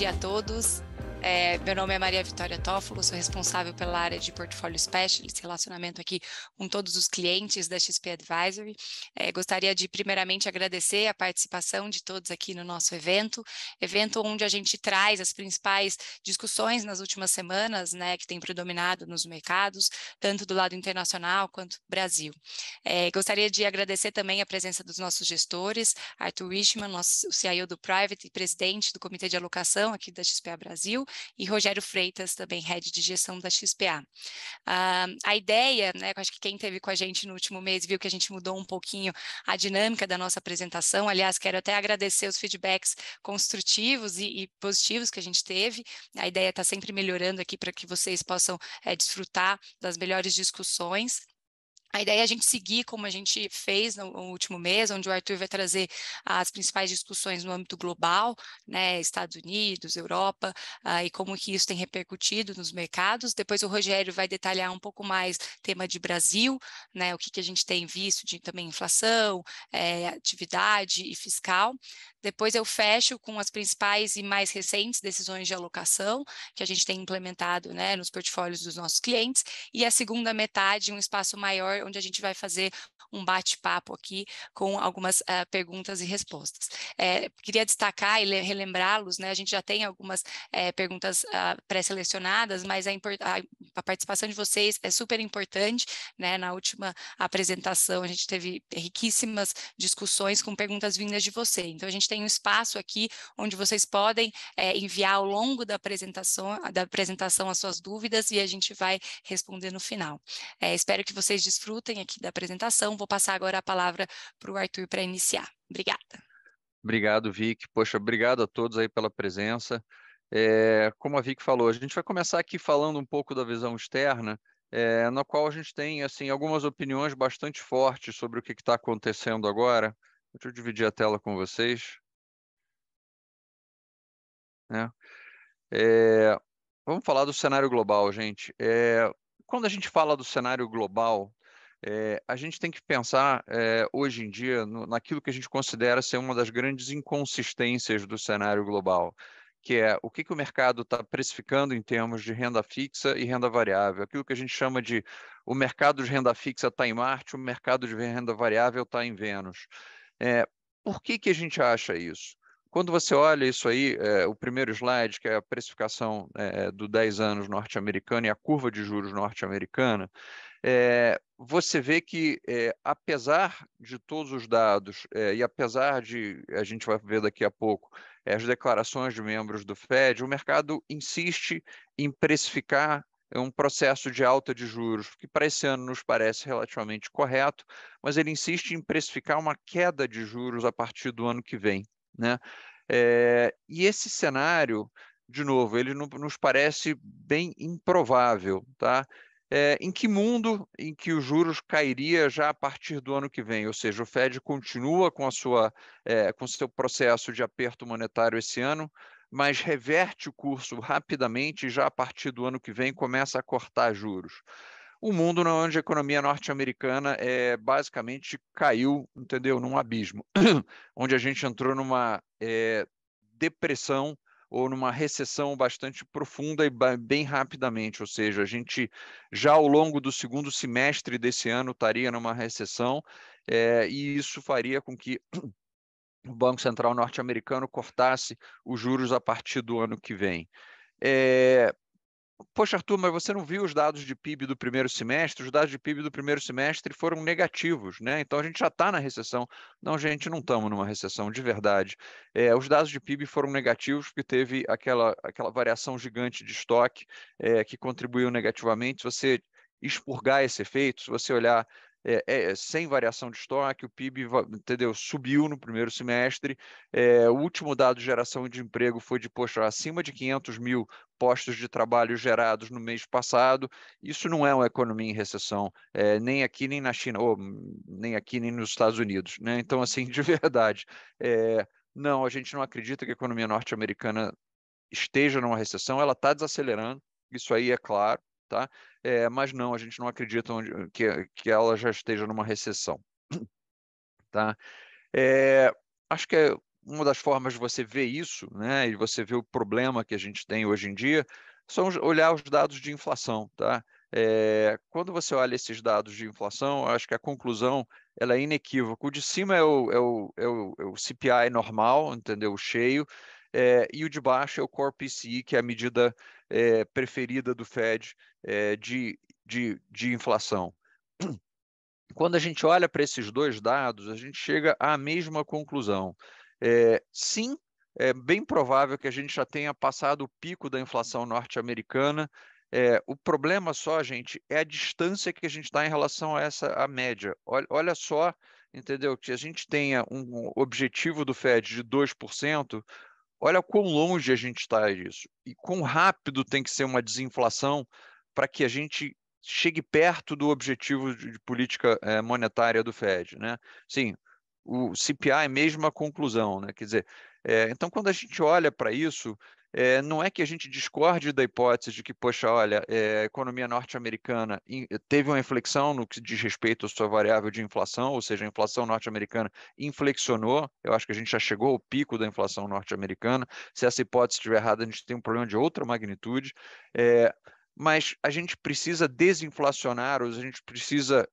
dia a todos. Meu nome é Maria Vitória Toffolo, sou responsável pela área de Portfólio Specialist, relacionamento aqui com todos os clientes da XP Advisory. Gostaria de primeiramente agradecer a participação de todos aqui no nosso evento onde a gente traz as principais discussões nas últimas semanas, né, que tem predominado nos mercados, tanto do lado internacional quanto do Brasil. Gostaria de agradecer também a presença dos nossos gestores, Arthur Richman, nosso CIO do Private e presidente do Comitê de Alocação aqui da XPA Brasil, e Rogério Freitas, também head de gestão da XPA. A ideia, né, acho que quem esteve com a gente no último mês viu que a gente mudou um pouquinho a dinâmica da nossa apresentação. Aliás, quero até agradecer os feedbacks construtivos e positivos que a gente teve. A ideia está sempre melhorando aqui para que vocês possam desfrutar das melhores discussões. A ideia é a gente seguir como a gente fez no último mês, onde o Arthur vai trazer as principais discussões no âmbito global, né, Estados Unidos, Europa, e como que isso tem repercutido nos mercados. Depois o Rogério vai detalhar um pouco mais tema de Brasil, né, o que a gente tem visto de também inflação, atividade e fiscal. Depois eu fecho com as principais e mais recentes decisões de alocação que a gente tem implementado, né, nos portfólios dos nossos clientes. E a segunda metade, um espaço maior, onde a gente vai fazer um bate-papo aqui com algumas perguntas e respostas. Queria destacar e relembrá-los, né, a gente já tem algumas perguntas pré-selecionadas, mas a participação de vocês é super importante, né? Na última apresentação a gente teve riquíssimas discussões com perguntas vindas de você. Então a gente tem um espaço aqui onde vocês podem enviar ao longo da apresentação as suas dúvidas e a gente vai responder no final. Espero que vocês desfrutem aqui da apresentação. Vou passar agora a palavra para o Arthur para iniciar. Obrigada. Obrigado, Vic. Poxa, obrigado a todos aí pela presença. Como a Vic falou, a gente vai começar aqui falando um pouco da visão externa, na qual a gente tem assim, algumas opiniões bastante fortes sobre o que está acontecendo agora. Deixa eu dividir a tela com vocês. Né? Vamos falar do cenário global, gente. Quando a gente fala do cenário global, a gente tem que pensar hoje em dia naquilo que a gente considera ser uma das grandes inconsistências do cenário global, que é o que o mercado está precificando em termos de renda fixa e renda variável. Aquilo que a gente chama de o mercado de renda fixa está em Marte, o mercado de renda variável está em Vênus. Por que a gente acha isso? Quando você olha isso aí, o primeiro slide, que é a precificação do 10 anos norte-americano e a curva de juros norte-americana, você vê que, apesar de todos os dados, e apesar de, a gente vai ver daqui a pouco, as declarações de membros do Fed, o mercado insiste em precificar um processo de alta de juros, que para esse ano nos parece relativamente correto, mas ele insiste em precificar uma queda de juros a partir do ano que vem, né? E esse cenário, de novo, ele nos parece bem improvável, tá? Em que mundo em que os juros cairia já a partir do ano que vem? Ou seja, o Fed continua com com seu processo de aperto monetário esse ano, mas reverte o curso rapidamente e já a partir do ano que vem começa a cortar juros. Um mundo onde a economia norte-americana basicamente caiu, entendeu, num abismo, onde a gente entrou numa depressão ou numa recessão bastante profunda e bem rapidamente, ou seja, a gente já ao longo do segundo semestre desse ano estaria numa recessão, e isso faria com que o Banco Central norte-americano cortasse os juros a partir do ano que vem. Poxa, Arthur, mas você não viu os dados de PIB do primeiro semestre? Os dados de PIB do primeiro semestre foram negativos, né? Então a gente já está na recessão. Não, gente, não estamos numa recessão, de verdade. Os dados de PIB foram negativos porque teve aquela variação gigante de estoque que contribuiu negativamente. Se você expurgar esse efeito, se você olhar sem variação de estoque, o PIB, entendeu, subiu no primeiro semestre. O último dado de geração de emprego foi de, poxa, acima de 500 mil postos de trabalho gerados no mês passado. Isso não é uma economia em recessão, nem aqui nem na China, ou nem aqui nem nos Estados Unidos, né? Então, assim, de verdade, não, a gente não acredita que a economia norte-americana esteja numa recessão, ela está desacelerando, isso aí é claro, tá? Mas não, a gente não acredita que ela já esteja numa recessão, tá? Acho que uma das formas de você ver isso, né, e você ver o problema que a gente tem hoje em dia, são olhar os dados de inflação, tá? Quando você olha esses dados de inflação, eu acho que a conclusão ela é inequívoca. O de cima é o CPI normal, entendeu? O cheio, e o de baixo é o Core PCE, que é a medida preferida do Fed de inflação. Quando a gente olha para esses dois dados, a gente chega à mesma conclusão. Sim, é bem provável que a gente já tenha passado o pico da inflação norte-americana. O problema só, gente, é a distância que a gente está em relação a a média. Olha só, entendeu? Que a gente tenha um objetivo do Fed de 2%, olha quão longe a gente está disso. E quão rápido tem que ser uma desinflação para que a gente chegue perto do objetivo de política monetária do Fed, né? Sim, o CPI é mesmo a conclusão, né? Quer dizer, então quando a gente olha para isso, não é que a gente discorde da hipótese de que, poxa, olha, a economia norte-americana teve uma inflexão no que diz respeito à sua variável de inflação, ou seja, a inflação norte-americana inflexionou. Eu acho que a gente já chegou ao pico da inflação norte-americana. Se essa hipótese estiver errada, a gente tem um problema de outra magnitude. Mas a gente precisa desinflacionar, ou a gente precisa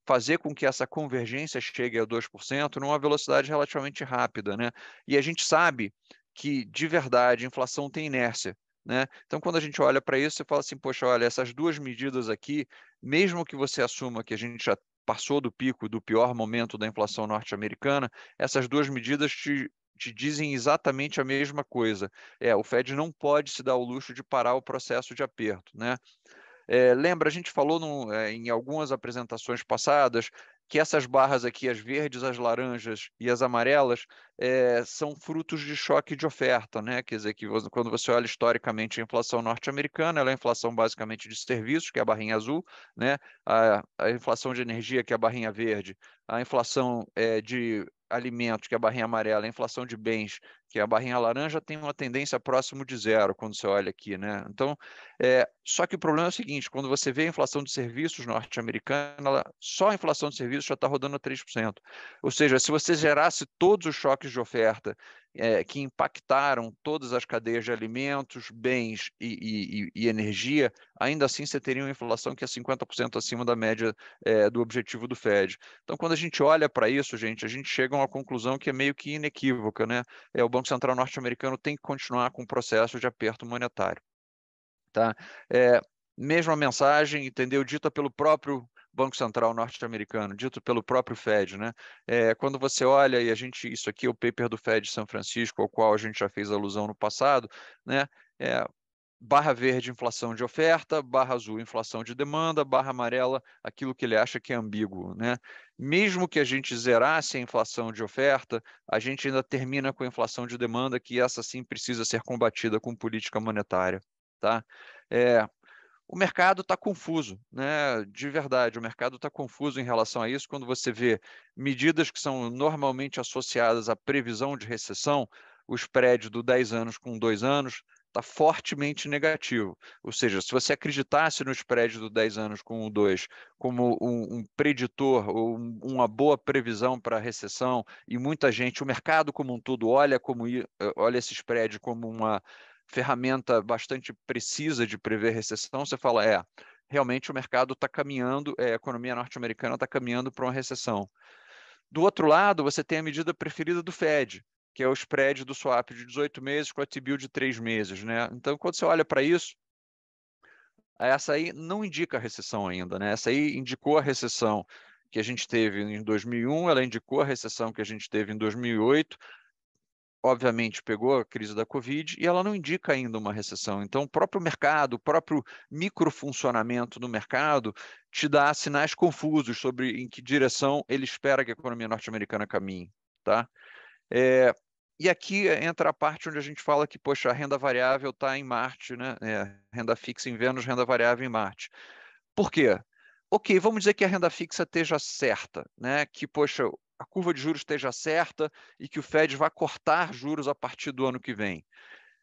fazer com que essa convergência chegue a 2% numa velocidade relativamente rápida, né? E a gente sabe que, de verdade, a inflação tem inércia, né? Então, quando a gente olha para isso, você fala assim, poxa, olha, essas duas medidas aqui, mesmo que você assuma que a gente já passou do pico, do pior momento da inflação norte-americana, essas duas medidas te dizem exatamente a mesma coisa. O Fed não pode se dar o luxo de parar o processo de aperto, né? Lembra, a gente falou em algumas apresentações passadas que essas barras aqui, as verdes, as laranjas e as amarelas, são frutos de choque de oferta, né? Quer dizer, que quando você olha historicamente a inflação norte-americana, ela é a inflação basicamente de serviços, que é a barrinha azul, né? A inflação de energia, que é a barrinha verde, a inflação de alimentos, que é a barrinha amarela, a inflação de bens, que é a barrinha laranja, tem uma tendência próximo de zero quando você olha aqui, né? Então, só que o problema é o seguinte, quando você vê a inflação de serviços norte-americana, só a inflação de serviços já está rodando a 3%. Ou seja, se você gerasse todos os choques de oferta que impactaram todas as cadeias de alimentos, bens e energia, ainda assim você teria uma inflação que é 50% acima da média do objetivo do Fed. Então, quando a gente olha para isso, gente, a gente chega a uma conclusão que é meio que inequívoca, né? O Banco Central norte-americano tem que continuar com o processo de aperto monetário. Tá? Mesma mensagem, entendeu? Dita pelo próprio Banco Central norte-americano, dito pelo próprio Fed, né? Quando você olha, e isso aqui é o paper do Fed de São Francisco, ao qual a gente já fez alusão no passado, né? Barra verde, inflação de oferta, barra azul, inflação de demanda, barra amarela, aquilo que ele acha que é ambíguo, né? Mesmo que a gente zerasse a inflação de oferta, a gente ainda termina com a inflação de demanda, que essa sim precisa ser combatida com política monetária, tá? O mercado está confuso, né? De verdade, o mercado está confuso em relação a isso. Quando você vê medidas que são normalmente associadas à previsão de recessão, o spread do 10 anos com 2 anos está fortemente negativo. Ou seja, se você acreditasse no spread do 10 anos com o 2 como um preditor ou uma boa previsão para a recessão, e muita gente, o mercado como um todo, olha esse spread como uma ferramenta bastante precisa de prever recessão, você fala, realmente o mercado está caminhando, a economia norte-americana está caminhando para uma recessão. Do outro lado, você tem a medida preferida do Fed, que é o spread do swap de 18 meses com a T-bill de 3 meses, né? Então, quando você olha para isso, essa aí não indica a recessão ainda, né? Essa aí indicou a recessão que a gente teve em 2001, ela indicou a recessão que a gente teve em 2008, obviamente pegou a crise da Covid e ela não indica ainda uma recessão. Então, o próprio mercado, o próprio microfuncionamento do mercado te dá sinais confusos sobre em que direção ele espera que a economia norte-americana caminhe, tá? E aqui entra a parte onde a gente fala que, poxa, a renda variável está em Marte, né? Renda fixa em Vênus, renda variável em Marte. Por quê? Ok, vamos dizer que a renda fixa esteja certa, né? Que, poxa, a curva de juros esteja certa e que o Fed vai cortar juros a partir do ano que vem.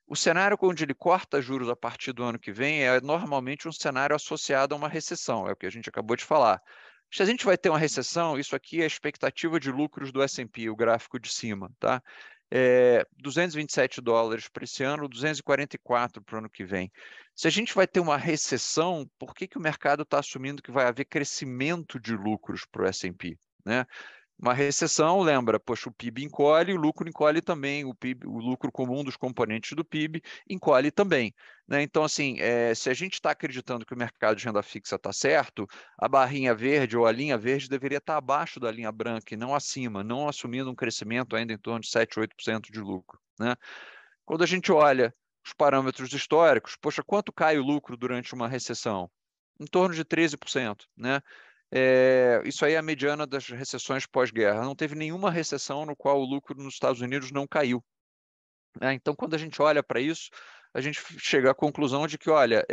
O cenário onde ele corta juros a partir do ano que vem é normalmente um cenário associado a uma recessão, é o que a gente acabou de falar. Se a gente vai ter uma recessão, isso aqui é a expectativa de lucros do S&P, o gráfico de cima, tá? $227 para esse ano, 244 para o ano que vem. Se a gente vai ter uma recessão, por que o mercado está assumindo que vai haver crescimento de lucros para o S&P, né? Uma recessão, lembra, poxa, o PIB encolhe, o lucro encolhe também, o PIB, o lucro comum dos componentes do PIB encolhe também, né? Então, assim, se a gente está acreditando que o mercado de renda fixa está certo, a barrinha verde ou a linha verde deveria estar abaixo da linha branca e não acima, não assumindo um crescimento ainda em torno de 7, 8% de lucro, né? Quando a gente olha os parâmetros históricos, poxa, quanto cai o lucro durante uma recessão? Em torno de 13%, né? Isso aí é a mediana das recessões pós-guerra. Não teve nenhuma recessão no qual o lucro nos Estados Unidos não caiu, né? Então, quando a gente olha para isso, a gente chega à conclusão de que, olha,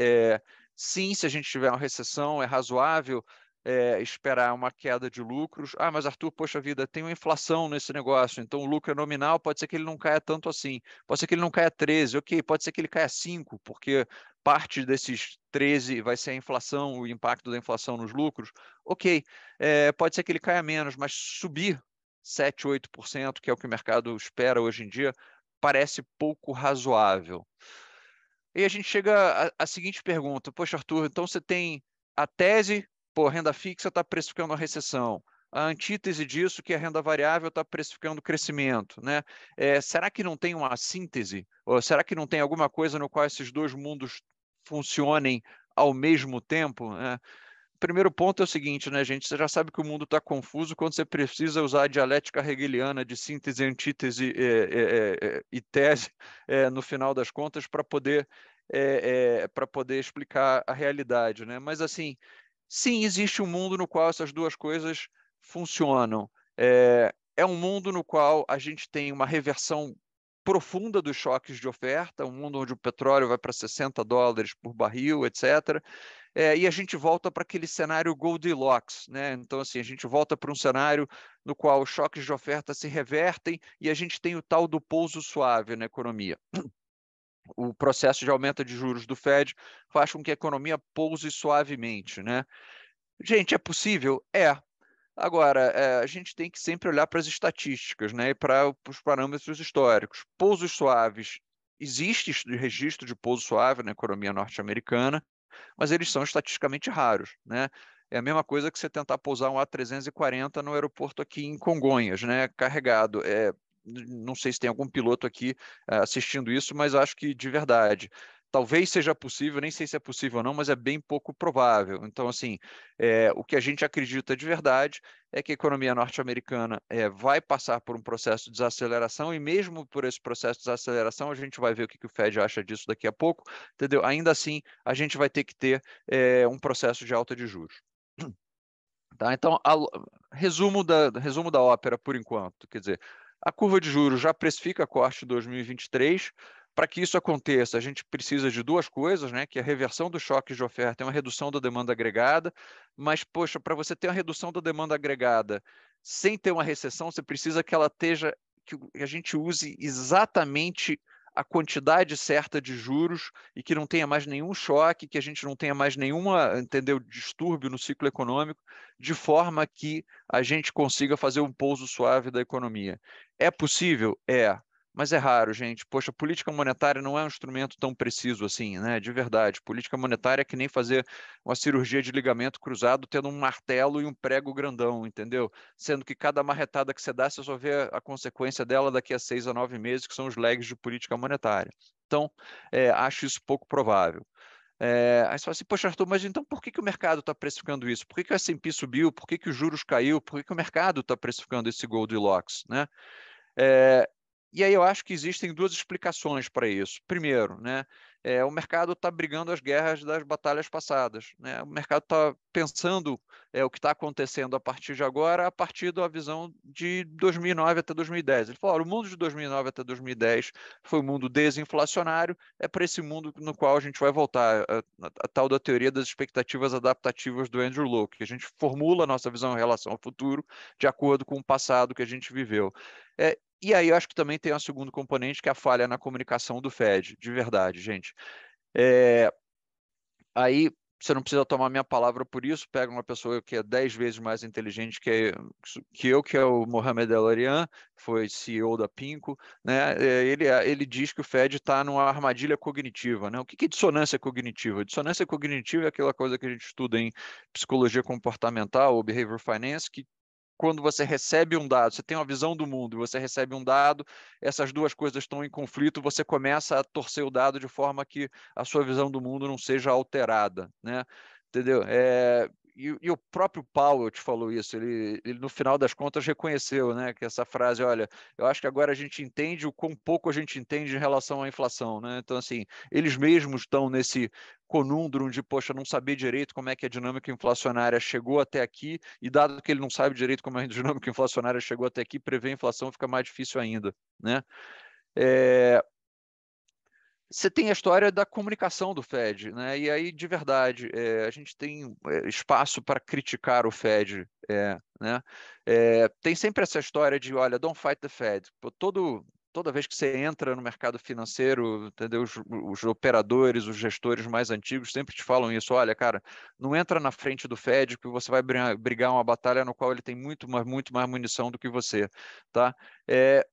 sim, se a gente tiver uma recessão, é razoável esperar uma queda de lucros. Ah, mas Arthur, poxa vida, tem uma inflação nesse negócio, então o lucro é nominal, pode ser que ele não caia tanto assim, pode ser que ele não caia 13, ok, pode ser que ele caia 5, porque parte desses 13 vai ser a inflação, o impacto da inflação nos lucros, ok, pode ser que ele caia menos, mas subir 7, 8%, que é o que o mercado espera hoje em dia, parece pouco razoável. E a gente chega à seguinte pergunta: poxa, Arthur, então você tem a tese, pô, renda fixa está precificando a recessão. A antítese disso, que a renda variável está precificando o crescimento, né? Será que não tem uma síntese? Ou será que não tem alguma coisa no qual esses dois mundos funcionem ao mesmo tempo, né? Primeiro ponto é o seguinte, né, gente? Você já sabe que o mundo está confuso quando você precisa usar a dialética hegeliana de síntese, antítese e tese no final das contas para poder explicar a realidade, né? Mas assim, sim, existe um mundo no qual essas duas coisas funcionam. É um mundo no qual a gente tem uma reversão profunda dos choques de oferta, um mundo onde o petróleo vai para $60 por barril, etc. E a gente volta para aquele cenário Goldilocks, né? Então, assim, a gente volta para um cenário no qual os choques de oferta se revertem e a gente tem o tal do pouso suave na economia. O processo de aumento de juros do Fed faz com que a economia pouse suavemente, né? Gente, é possível? É. Agora, a gente tem que sempre olhar para as estatísticas, né, e para os parâmetros históricos. Pousos suaves, existe registro de pouso suave na economia norte-americana, mas eles são estatisticamente raros, né? É a mesma coisa que você tentar pousar um A340 no aeroporto aqui em Congonhas, né, carregado. Não sei se tem algum piloto aqui assistindo isso, mas acho que de verdade. Talvez seja possível, nem sei se é possível ou não, mas é bem pouco provável. Então, assim, o que a gente acredita de verdade é que a economia norte-americana vai passar por um processo de desaceleração e mesmo por esse processo de desaceleração, a gente vai ver o que o Fed acha disso daqui a pouco, entendeu? Ainda assim, a gente vai ter que ter um processo de alta de juros. Tá? Então, resumo da ópera por enquanto, quer dizer, a curva de juros já precifica corte em 2023. Para que isso aconteça, a gente precisa de duas coisas, né? Que é a reversão dos choques de oferta e uma redução da demanda agregada. Mas, poxa, para você ter uma redução da demanda agregada sem ter uma recessão, você precisa que ela esteja, que a gente use exatamente a quantidade certa de juros e que não tenha mais nenhum choque, que a gente não tenha mais nenhuma, entendeu, distúrbio no ciclo econômico, de forma que a gente consiga fazer um pouso suave da economia. É possível? É. Mas é raro, gente. Poxa, política monetária não é um instrumento tão preciso assim, né? De verdade. Política monetária é que nem fazer uma cirurgia de ligamento cruzado tendo um martelo e um prego grandão, entendeu? Sendo que cada marretada que você dá, você só vê a consequência dela daqui a 6 a 9 meses, que são os lags de política monetária. Então, acho isso pouco provável. Aí você fala assim, poxa, Arthur, mas então por que o mercado está precificando isso? Por que o S&P subiu? Por que os juros caiu? Por que o mercado está precificando esse Goldilocks, né? E aí eu acho que existem duas explicações para isso. Primeiro, né, o mercado está brigando as guerras das batalhas passadas, né? O mercado está pensando o que está acontecendo a partir de agora, a partir da visão de 2009 até 2010. Ele falou, o mundo de 2009 até 2010 foi um mundo desinflacionário, é para esse mundo no qual a gente vai voltar, a tal da teoria das expectativas adaptativas do Andrew Lo, que a gente formula a nossa visão em relação ao futuro de acordo com o passado que a gente viveu. E aí eu acho que também tem um segundo componente, que é a falha na comunicação do Fed, de verdade, gente. Aí, você não precisa tomar minha palavra por isso, pega uma pessoa que é 10 vezes mais inteligente que eu, que é o Mohamed El-Erian, foi CEO da Pinko, né? Ele diz que o Fed está numa armadilha cognitiva, né? O que é dissonância cognitiva? Dissonância cognitiva é aquela coisa que a gente estuda em psicologia comportamental ou behavior finance, que quando você recebe um dado, você tem uma visão do mundo, você recebe um dado, essas duas coisas estão em conflito, você começa a torcer o dado de forma que a sua visão do mundo não seja alterada, né? Entendeu? E o próprio Powell te falou isso, ele no final das contas reconheceu, né, que essa frase, olha, eu acho que agora a gente entende o quão pouco a gente entende em relação à inflação, né? Então, assim, eles mesmos estão nesse conundrum de, poxa, não saber direito como é que a dinâmica inflacionária chegou até aqui, e dado que ele não sabe direito como a dinâmica inflacionária chegou até aqui, prever a inflação fica mais difícil ainda, né? Você tem a história da comunicação do Fed, né? E aí, de verdade, a gente tem espaço para criticar o Fed, né? Tem sempre essa história de, olha, don't fight the Fed. Toda vez que você entra no mercado financeiro, entendeu? Os operadores, os gestores mais antigos sempre te falam isso. Olha, cara, não entra na frente do Fed que você vai brigar uma batalha no qual ele tem muito mais munição do que você, tá?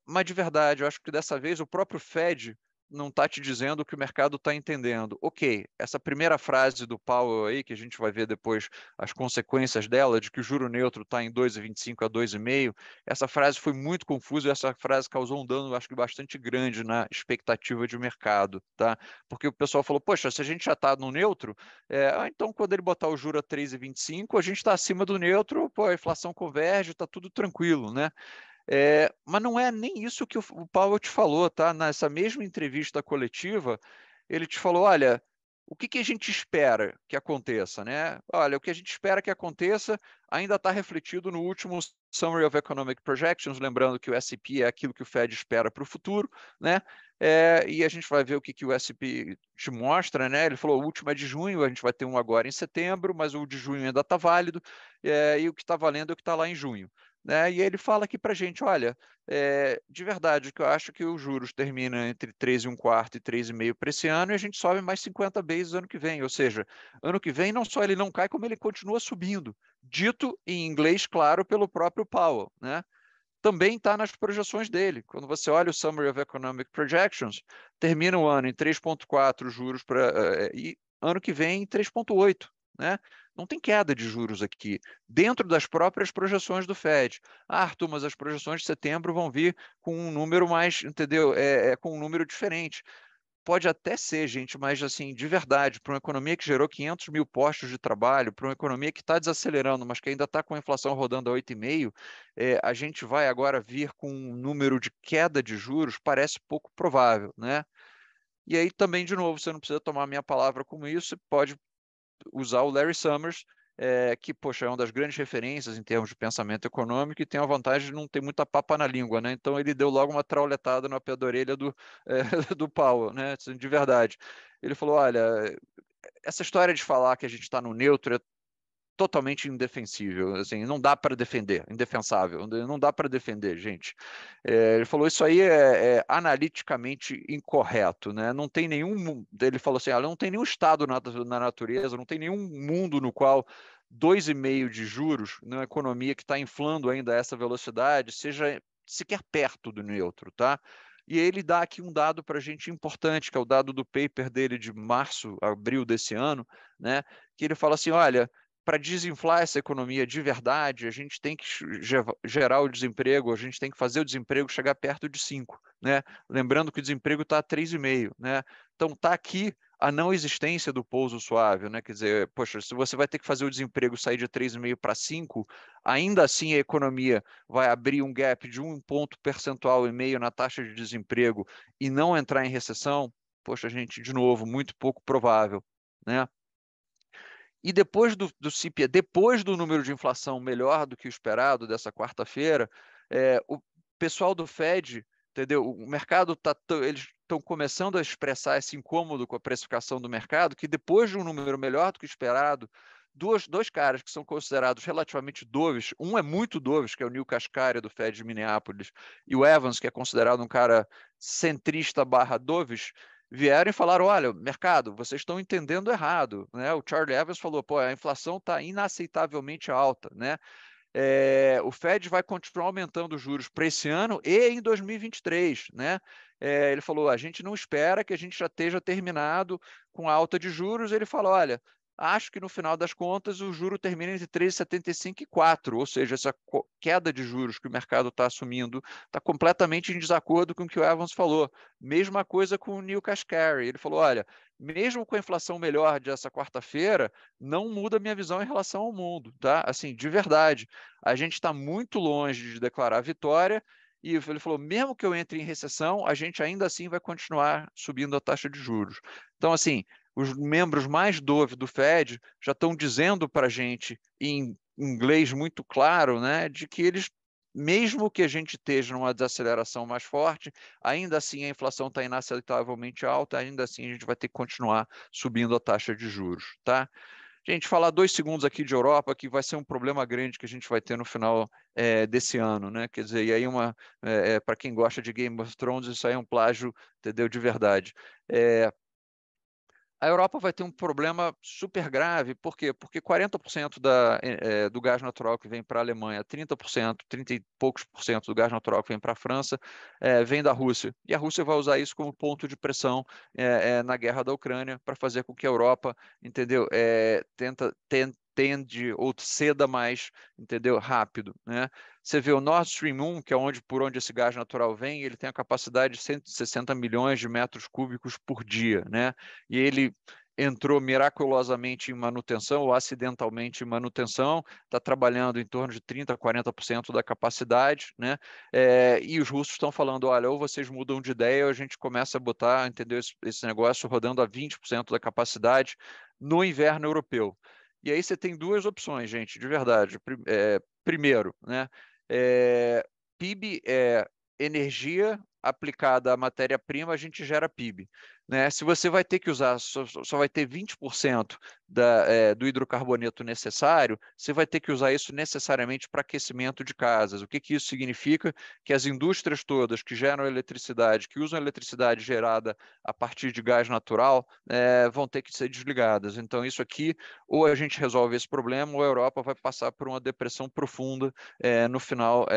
Mas de verdade, eu acho que dessa vez o próprio Fed não está te dizendo o que o mercado está entendendo. Ok, essa primeira frase do Powell aí, que a gente vai ver depois as consequências dela, de que o juro neutro está em 2,25 a 2,5, essa frase foi muito confusa e essa frase causou um dano, acho que bastante grande na expectativa de mercado, tá? Porque o pessoal falou, poxa, se a gente já está no neutro, então quando ele botar o juro a 3,25, a gente está acima do neutro, pô, a inflação converge, está tudo tranquilo, né? Mas não é nem isso que o Powell te falou, tá? Nessa mesma entrevista coletiva, ele te falou: olha, o que a gente espera que aconteça, né? Olha, o que a gente espera que aconteça ainda está refletido no último Summary of Economic Projections, lembrando que o S&P é aquilo que o Fed espera para o futuro, né? E a gente vai ver o que o S&P te mostra, né? Ele falou: o último é de junho, a gente vai ter um agora em setembro, mas o de junho ainda está válido, e o que está valendo é o que está lá em junho. Né? E ele fala aqui para a gente, olha, de verdade, que eu acho que os juros terminam entre 3,25 e 3,5 para esse ano, e a gente sobe mais 50 bases ano que vem. Ou seja, ano que vem não só ele não cai, como ele continua subindo. Dito em inglês, claro, pelo próprio Powell. Né? Também está nas projeções dele. Quando você olha o Summary of Economic Projections, termina o ano em 3,4 juros e ano que vem em 3,8. Né? Não tem queda de juros aqui, dentro das próprias projeções do Fed. Arthur, mas as projeções de setembro vão vir com um número mais, entendeu? Com um número diferente. Pode até ser, gente, mas assim, de verdade, para uma economia que gerou 500 mil postos de trabalho, para uma economia que está desacelerando, mas que ainda está com a inflação rodando a 8,5, a gente vai agora vir com um número de queda de juros, parece pouco provável, né? E aí também, de novo, você não precisa tomar minha palavra como isso, você pode usar o Larry Summers, que, poxa, é uma das grandes referências em termos de pensamento econômico e tem a vantagem de não ter muita papa na língua, né? Então ele deu logo uma trauletada no pé da orelha do Powell, né? Assim, de verdade. Ele falou, olha, essa história de falar que a gente está no neutro é totalmente indefensível, assim, não dá para defender, indefensável, não dá para defender, gente. Ele falou isso aí é analiticamente incorreto, né? Não tem nenhum, ele falou assim, não tem nenhum estado na natureza, não tem nenhum mundo no qual 2,5 de juros, numa economia que está inflando ainda a essa velocidade, seja sequer perto do neutro, tá? E ele dá aqui um dado para a gente importante, que é o dado do paper dele de março, abril desse ano, né? Que ele fala assim, olha, para desinflar essa economia de verdade, a gente tem que gerar o desemprego, a gente tem que fazer o desemprego chegar perto de 5, né? Lembrando que o desemprego está a 3,5, né? Então está aqui a não existência do pouso suave, né? Quer dizer, poxa, se você vai ter que fazer o desemprego sair de 3,5 para 5, ainda assim a economia vai abrir um gap de 1,5 ponto percentual na taxa de desemprego e não entrar em recessão, poxa, gente, de novo, muito pouco provável, né? E depois do CPI, depois do número de inflação melhor do que o esperado dessa quarta-feira, o pessoal do Fed, entendeu? O mercado eles estão começando a expressar esse incômodo com a precificação do mercado, que depois de um número melhor do que o esperado, dois caras que são considerados relativamente doves, um é muito doves, que é o Neil Kashkari do Fed de Minneapolis, e o Evans, que é considerado um cara centrista / doves, vieram e falaram, olha, mercado, vocês estão entendendo errado, né? O Charlie Evans falou, pô, a inflação está inaceitavelmente alta, né? O Fed vai continuar aumentando os juros para esse ano e em 2023, né? Ele falou, a gente não espera que a gente já esteja terminado com a alta de juros. Ele falou, olha, acho que no final das contas o juro termina entre 3,75 e 4, ou seja, essa queda de juros que o mercado está assumindo está completamente em desacordo com o que o Evans falou. Mesma coisa com o Neil Kashkari. Ele falou, olha, mesmo com a inflação melhor dessa quarta-feira, não muda a minha visão em relação ao mundo, tá? Assim, de verdade, a gente está muito longe de declarar vitória. E ele falou, mesmo que eu entre em recessão, a gente ainda assim vai continuar subindo a taxa de juros. Então, assim, os membros mais doves do Fed já estão dizendo para a gente, em inglês muito claro, né, de que eles, mesmo que a gente esteja numa desaceleração mais forte, ainda assim a inflação está inaceitavelmente alta, ainda assim a gente vai ter que continuar subindo a taxa de juros, tá? Gente, falar 2 segundos aqui de Europa, que vai ser um problema grande que a gente vai ter no final desse ano, né? Quer dizer, e aí para quem gosta de Game of Thrones, isso aí é um plágio, entendeu? De verdade. A Europa vai ter um problema super grave, por quê? Porque 40% do gás natural que vem para a Alemanha, 30%, 30 e poucos por cento do gás natural que vem para a França, vem da Rússia. E a Rússia vai usar isso como ponto de pressão na guerra da Ucrânia para fazer com que a Europa, entendeu? Tende ou ceda mais, entendeu? Rápido, né? Você vê o Nord Stream 1, que é por onde esse gás natural vem, ele tem a capacidade de 160 milhões de metros cúbicos por dia, né? E ele entrou miraculosamente em manutenção ou acidentalmente em manutenção, está trabalhando em torno de 30%, 40% da capacidade, né? E os russos estão falando, olha, ou vocês mudam de ideia ou a gente começa a botar, entendeu, esse negócio rodando a 20% da capacidade no inverno europeu. E aí você tem duas opções, gente, de verdade. Primeiro, né? PIB é energia aplicada à matéria-prima, a gente gera PIB. Né? Se você vai ter que usar, só vai ter 20% do hidrocarboneto necessário, você vai ter que usar isso necessariamente para aquecimento de casas. O que isso significa? Que as indústrias todas que geram eletricidade, que usam eletricidade gerada a partir de gás natural, vão ter que ser desligadas. Então, isso aqui, ou a gente resolve esse problema, ou a Europa vai passar por uma depressão profunda no final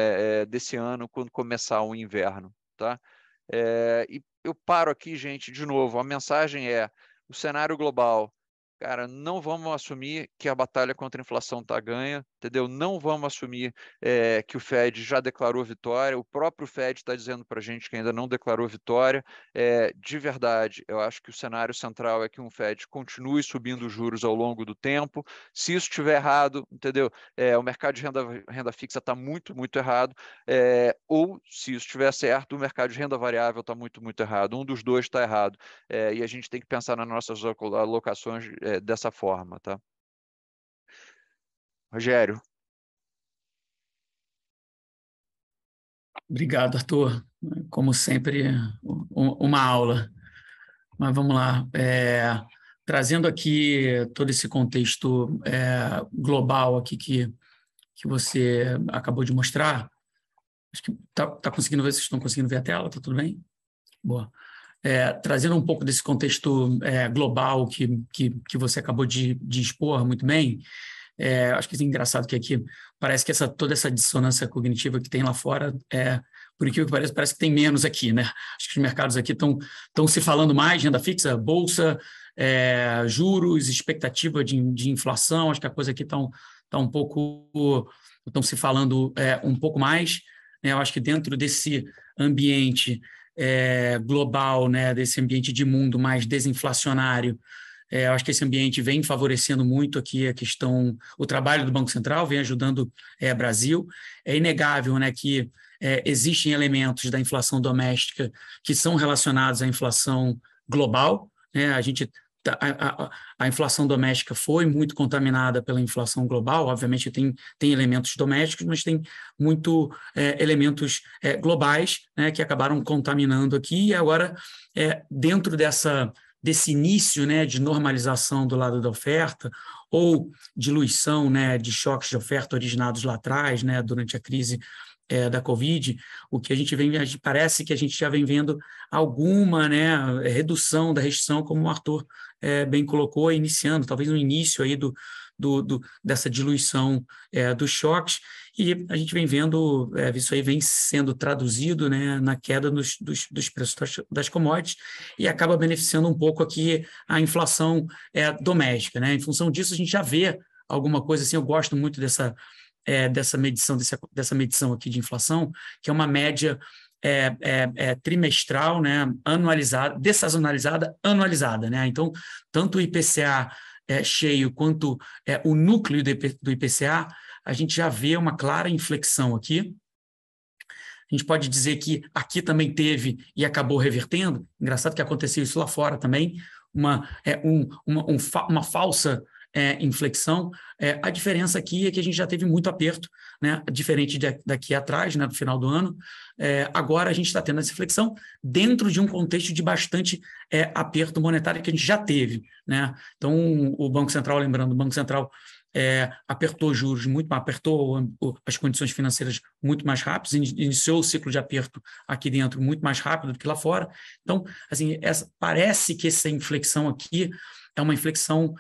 desse ano, quando começar o inverno. Tá? E eu paro aqui, gente, de novo. A mensagem é: o cenário global, cara, não vamos assumir que a batalha contra a inflação está ganha, entendeu? Não vamos assumir que o Fed já declarou vitória. O próprio Fed está dizendo para a gente que ainda não declarou vitória. De verdade, eu acho que o cenário central é que o Fed continue subindo os juros ao longo do tempo. Se isso estiver errado, entendeu? O mercado de renda fixa está muito, muito errado. Ou, se isso estiver certo, o mercado de renda variável está muito, muito errado. Um dos dois está errado. E a gente tem que pensar nas nossas alocações dessa forma, tá? Rogério. Obrigado, Arthur. Como sempre, uma aula. Mas vamos lá. Trazendo aqui todo esse contexto global aqui que você acabou de mostrar, acho que tá conseguindo ver, vocês estão conseguindo ver a tela? Tá tudo bem? Boa. Trazendo um pouco desse contexto global que você acabou de expor muito bem, acho que é engraçado que aqui parece que toda essa dissonância cognitiva que tem lá fora, por incrível que parece que tem menos aqui, né? Acho que os mercados aqui estão se falando mais, renda fixa, bolsa, juros, expectativa de inflação, acho que a coisa aqui está um pouco, estão se falando um pouco mais, né? Eu acho que dentro desse ambiente global, né, desse ambiente de mundo mais desinflacionário, eu acho que esse ambiente vem favorecendo muito aqui o trabalho do Banco Central, vem ajudando o Brasil. É inegável, né, que existem elementos da inflação doméstica que são relacionados à inflação global, né? A inflação doméstica foi muito contaminada pela inflação global, obviamente tem elementos domésticos, mas tem muito elementos globais, né, que acabaram contaminando aqui, e agora, dentro desse início, né, de normalização do lado da oferta, ou diluição, né, de choques de oferta originados lá atrás, né, durante a crise da Covid, o que a gente parece que a gente já vem vendo alguma, né, redução da restrição, como o Arthur bem colocou, iniciando, talvez no início aí dessa diluição dos choques, e a gente vem vendo, isso aí vem sendo traduzido, né, na queda dos preços das commodities, e acaba beneficiando um pouco aqui a inflação doméstica, né? Em função disso, a gente já vê alguma coisa assim. Eu gosto muito dessa medição aqui de inflação, que é uma média trimestral, né, anualizada, dessazonalizada, anualizada, né? Então, tanto o IPCA cheio quanto o núcleo do IPCA, a gente já vê uma clara inflexão aqui. A gente pode dizer que aqui também teve e acabou revertendo. Engraçado que aconteceu isso lá fora também, uma falsa inflexão. A diferença aqui é que a gente já teve muito aperto, né? Diferente daqui atrás, né, do final do ano. Agora a gente está tendo essa inflexão dentro de um contexto de bastante aperto monetário que a gente já teve, né? Então, o Banco Central, lembrando, o Banco Central apertou juros apertou as condições financeiras muito mais rápido, iniciou o ciclo de aperto aqui dentro muito mais rápido do que lá fora. Então, assim, parece que essa inflexão aqui é uma inflexão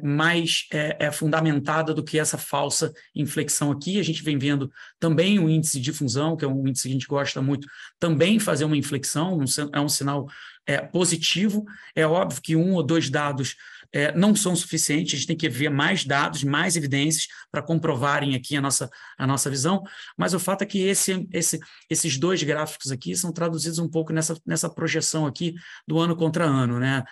mais fundamentada do que essa falsa inflexão aqui. A gente vem vendo também o índice de difusão, que é um índice que a gente gosta muito, também fazer uma inflexão, é um sinal positivo. É óbvio que 1 ou 2 dados não são suficientes, a gente tem que ver mais dados, mais evidências para comprovarem aqui a nossa visão, mas o fato é que esses 2 gráficos aqui são traduzidos um pouco nessa projeção aqui do ano contra ano, né,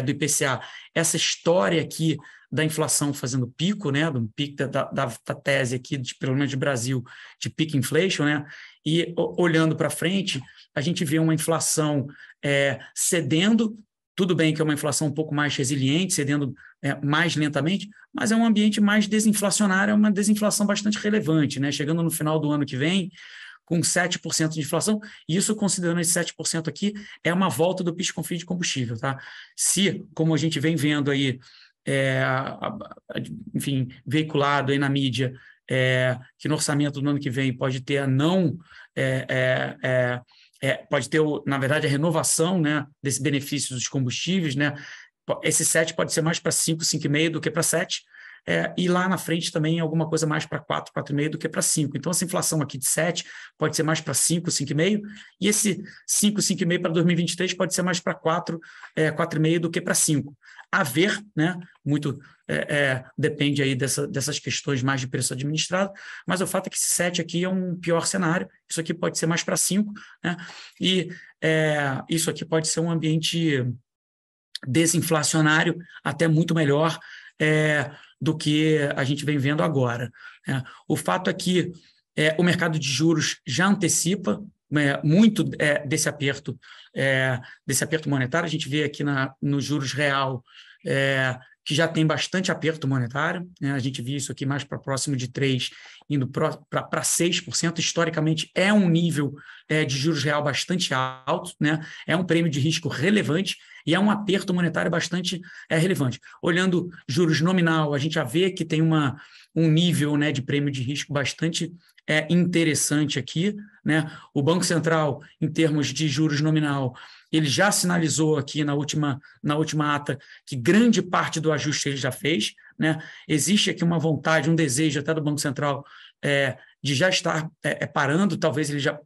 do IPCA. Essa história aqui da inflação fazendo pico, né, do pico da tese aqui, pelo menos de Brasil, de peak inflation, né, e olhando para frente, a gente vê uma inflação cedendo. Tudo bem que é uma inflação um pouco mais resiliente, cedendo mais lentamente, mas é um ambiente mais desinflacionário, é uma desinflação bastante relevante, né? Chegando no final do ano que vem, com 7% de inflação, e isso, considerando esse 7% aqui, é uma volta do PIS/COFINS de combustível, tá? Se, como a gente vem vendo aí, enfim, veiculado aí na mídia, que no orçamento do ano que vem pode ter a não... pode ter, na verdade, a renovação, né, desse benefício dos combustíveis, né? Esse 7 pode ser mais para 5, 5,5 do que para 7, e lá na frente também alguma coisa mais para 4, 4,5 do que para 5. Então, essa inflação aqui de 7 pode ser mais para 5, 5,5, e esse 5, 5,5 para 2023 pode ser mais para 4, 4,5 do que para 5. A ver, né? Muito depende aí dessas questões mais de preço administrado, mas o fato é que esse 7 aqui é um pior cenário, isso aqui pode ser mais para 5, né? E isso aqui pode ser um ambiente desinflacionário até muito melhor do que a gente vem vendo agora. O fato é que o mercado de juros já antecipa muito desse aperto monetário. A gente vê aqui no juros real que já tem bastante aperto monetário, né? A gente viu isso aqui mais para próximo de 3%, indo para 6%. Historicamente, é um nível de juros real bastante alto, né? É um prêmio de risco relevante e é um aperto monetário bastante relevante. Olhando juros nominal, a gente já vê que tem um nível, né, de prêmio de risco bastante interessante aqui, né? O Banco Central, em termos de juros nominal, ele já sinalizou aqui na última ata que grande parte do ajuste ele já fez, né? Existe aqui uma vontade, um desejo até do Banco Central de já estar parando, talvez ele já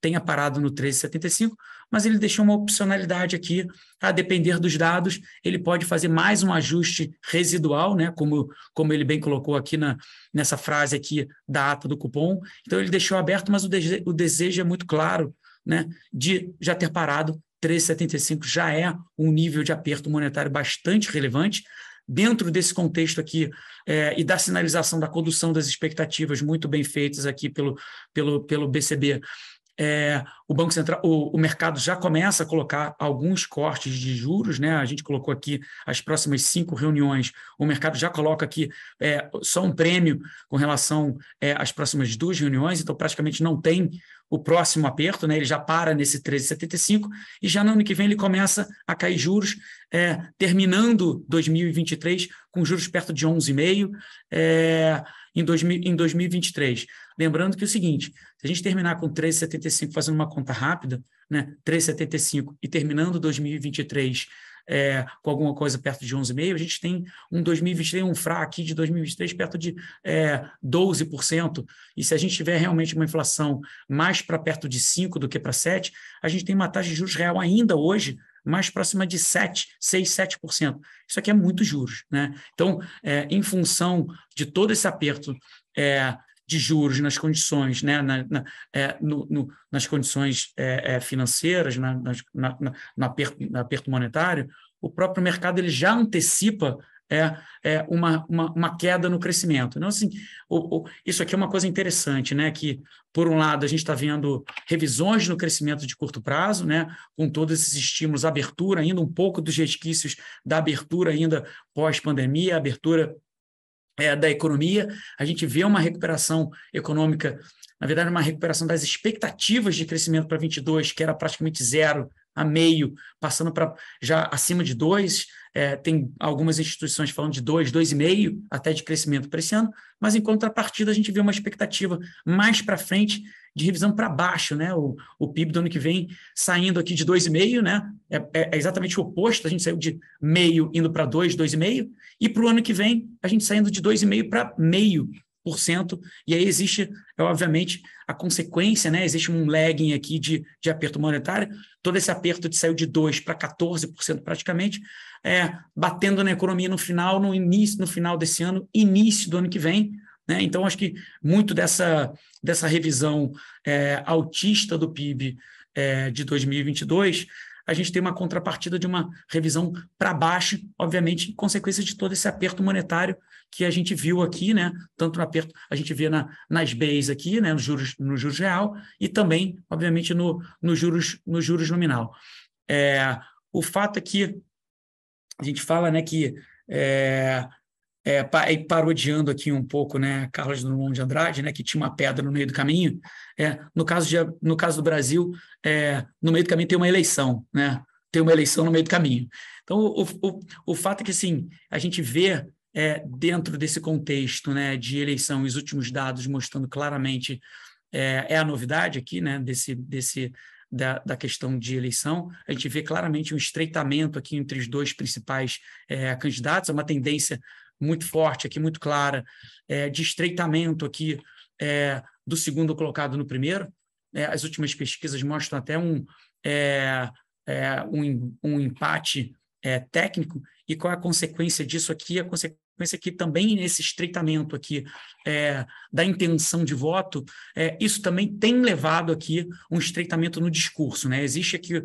tenha parado no 13,75, mas ele deixou uma opcionalidade aqui, a depender dos dados, ele pode fazer mais um ajuste residual, né? Como ele bem colocou aqui nessa frase aqui da ata do cupom. Então ele deixou aberto, mas o desejo é muito claro, né, de já ter parado. 13,75 já é um nível de aperto monetário bastante relevante. Dentro desse contexto aqui e da sinalização da condução das expectativas muito bem feitas aqui pelo BCB, o Banco Central, o mercado já começa a colocar alguns cortes de juros, né? A gente colocou aqui as próximas 5 reuniões, o mercado já coloca aqui só um prêmio com relação às próximas 2 reuniões, então praticamente não tem o próximo aperto, né? Ele já para nesse 13,75 e já no ano que vem ele começa a cair juros, terminando 2023 com juros perto de 11,5 em 2023. Lembrando que é o seguinte, se a gente terminar com 13,75, fazendo uma conta rápida, né? 13,75 e terminando 2023 com alguma coisa perto de 11,5%, a gente tem um 2023, um FRA aqui de 2023 perto de 12%, e se a gente tiver realmente uma inflação mais para perto de 5% do que para 7%, a gente tem uma taxa de juros real ainda hoje mais próxima de 6%, 7%. Isso aqui é muito juros, né? Então, em função de todo esse aperto de juros nas condições, né, nas condições financeiras, no aperto monetário, o próprio mercado ele já antecipa uma queda no crescimento. Então, assim, isso aqui é uma coisa interessante, né, que, por um lado, a gente está vendo revisões no crescimento de curto prazo, né, com todos esses estímulos, abertura ainda, um pouco dos resquícios da abertura ainda pós-pandemia, abertura da economia, a gente vê uma recuperação econômica, na verdade, uma recuperação das expectativas de crescimento para 22, que era praticamente 0 a meio, passando para já acima de 2, tem algumas instituições falando de 2, 2,5 até de crescimento para esse ano, mas em contrapartida a gente vê uma expectativa mais para frente de revisão para baixo, né? O PIB do ano que vem saindo aqui de 2,5, né? É exatamente o oposto, a gente saiu de meio indo para 2, 2,5, e para o ano que vem a gente saindo de 2,5 para 0,5%, e aí existe, obviamente, a consequência, né? Existe um lagging aqui de aperto monetário, todo esse aperto saiu de 2% para 14% praticamente, batendo na economia no final desse ano, início do ano que vem, né? Então, acho que muito dessa revisão altista do PIB de 2022, a gente tem uma contrapartida de uma revisão para baixo, obviamente, em consequência de todo esse aperto monetário que a gente viu aqui, né? Tanto no aperto, a gente vê nas Bs aqui, né? No juros real, e também, obviamente, no juros nominal. O fato é que a gente fala, né, que parodiando aqui um pouco, né, Carlos Drummond de Andrade, né, que tinha uma pedra no meio do caminho. No caso do Brasil, no meio do caminho tem uma eleição, né? Tem uma eleição no meio do caminho. Então, o fato é que, assim, a gente vê dentro desse contexto, né, de eleição, os últimos dados mostrando claramente a novidade aqui, né, da questão de eleição, a gente vê claramente um estreitamento aqui entre os dois principais candidatos, é uma tendência muito forte aqui, muito clara, de estreitamento aqui do segundo colocado no primeiro. As últimas pesquisas mostram até um empate técnico, e qual é a consequência disso aqui? A consequência aqui também nesse estreitamento aqui da intenção de voto, isso também tem levado aqui um estreitamento no discurso, né? Existe aqui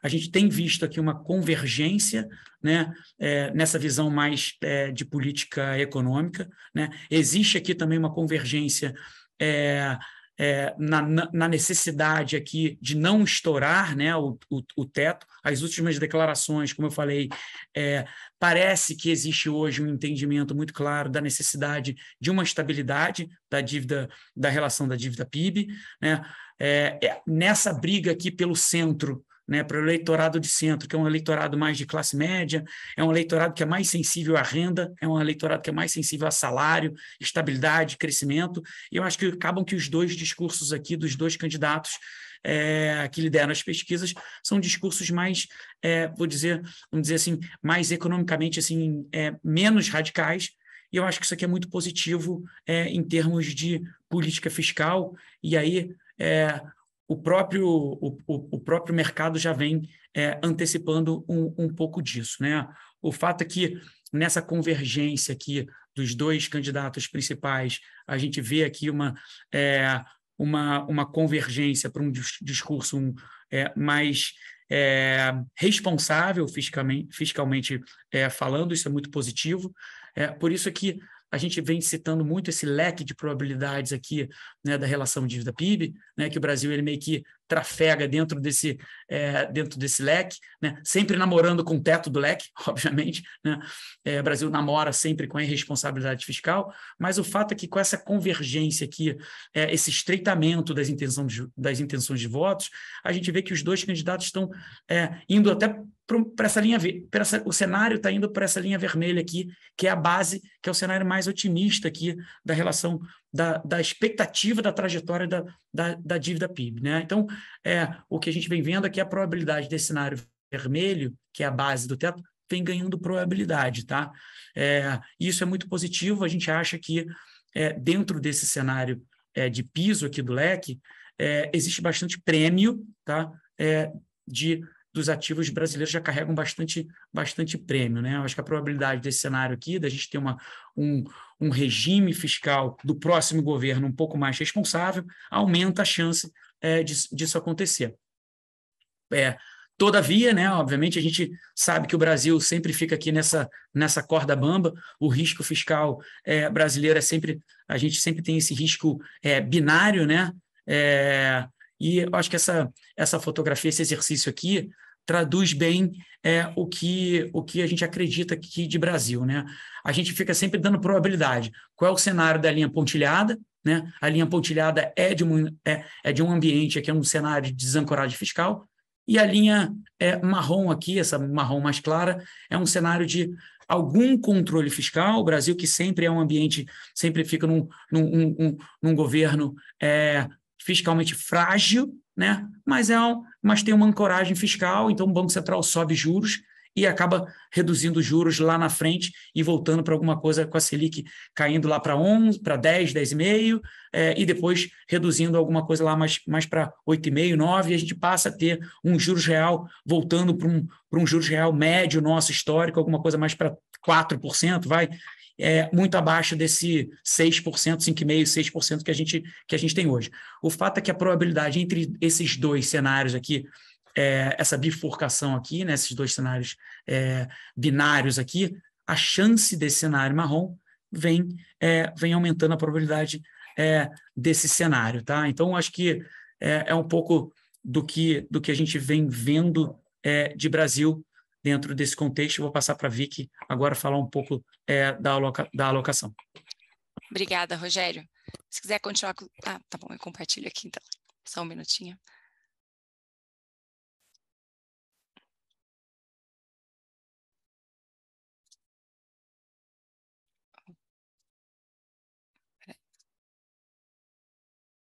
a gente tem visto aqui uma convergência, né, nessa visão mais de política econômica, né? Existe aqui também uma convergência na necessidade aqui de não estourar, né, o teto. As últimas declarações, como eu falei, parece que existe hoje um entendimento muito claro da necessidade de uma estabilidade da dívida, da relação da dívida PIB, né? Nessa briga aqui pelo centro, né, para o eleitorado de centro, que é um eleitorado mais de classe média, é um eleitorado que é mais sensível à renda, é um eleitorado que é mais sensível a salário, estabilidade, crescimento, e eu acho que acabam que os dois discursos aqui dos dois candidatos que lideram as pesquisas são discursos mais, vamos dizer assim, mais economicamente assim, menos radicais, e eu acho que isso aqui é muito positivo em termos de política fiscal, e aí o próprio mercado já vem antecipando um pouco disso, né? O fato é que nessa convergência aqui dos dois candidatos principais, a gente vê aqui uma convergência para um discurso mais responsável fiscalmente falando, isso é muito positivo. Por isso que a gente vem citando muito esse leque de probabilidades aqui, né, da relação dívida-PIB, né, que o Brasil ele meio que trafega dentro desse leque, né, sempre namorando com o teto do leque, obviamente, né, o Brasil namora sempre com a irresponsabilidade fiscal, mas o fato é que com essa convergência aqui, esse estreitamento das intenções de votos, a gente vê que os dois candidatos estão indo até para essa linha, o cenário está indo para essa linha vermelha aqui, que é a base, que é o cenário mais otimista aqui da relação da expectativa da trajetória da dívida PIB, né? Então, o que a gente vem vendo aqui é a probabilidade desse cenário vermelho, que é a base do teto, vem ganhando probabilidade, tá? Isso é muito positivo, a gente acha que dentro desse cenário de piso aqui do leque, existe bastante prêmio, tá? Dos ativos brasileiros já carregam bastante prêmio, né? Eu acho que a probabilidade desse cenário aqui, da gente ter um regime fiscal do próximo governo um pouco mais responsável, aumenta a chance disso acontecer. Todavia, né, obviamente, a gente sabe que o Brasil sempre fica aqui nessa corda bamba, o risco fiscal brasileiro a gente sempre tem esse risco binário, né? E eu acho que essa fotografia, esse exercício aqui, traduz bem o que a gente acredita aqui de Brasil, né? A gente fica sempre dando probabilidade. Qual é o cenário da linha pontilhada? Né? A linha pontilhada é de um ambiente que é um cenário de desancoragem fiscal, e a linha marrom aqui, essa marrom mais clara, é um cenário de algum controle fiscal. O Brasil, que sempre é um ambiente, sempre fica num governo fiscalmente frágil, né? Mas tem uma ancoragem fiscal, então o Banco Central sobe juros e acaba reduzindo os juros lá na frente e voltando para alguma coisa com a Selic caindo lá para 11, para 10, 10,5, e depois reduzindo alguma coisa lá mais para 8,5, 9, e a gente passa a ter um juros real voltando para um juros real médio nosso histórico, alguma coisa mais para 4%, vai, muito abaixo desse 6%, 5,5%, 6% que a gente tem hoje. O fato é que a probabilidade entre esses dois cenários aqui, essa bifurcação aqui, né, esses dois cenários binários aqui, a chance desse cenário marrom vem aumentando a probabilidade desse cenário, tá? Então, acho que é um pouco do que a gente vem vendo de Brasil dentro desse contexto. Vou passar para a Vicky agora falar um pouco da alocação. Obrigada, Rogério. Se quiser continuar com... tá bom, eu compartilho aqui então. Só um minutinho.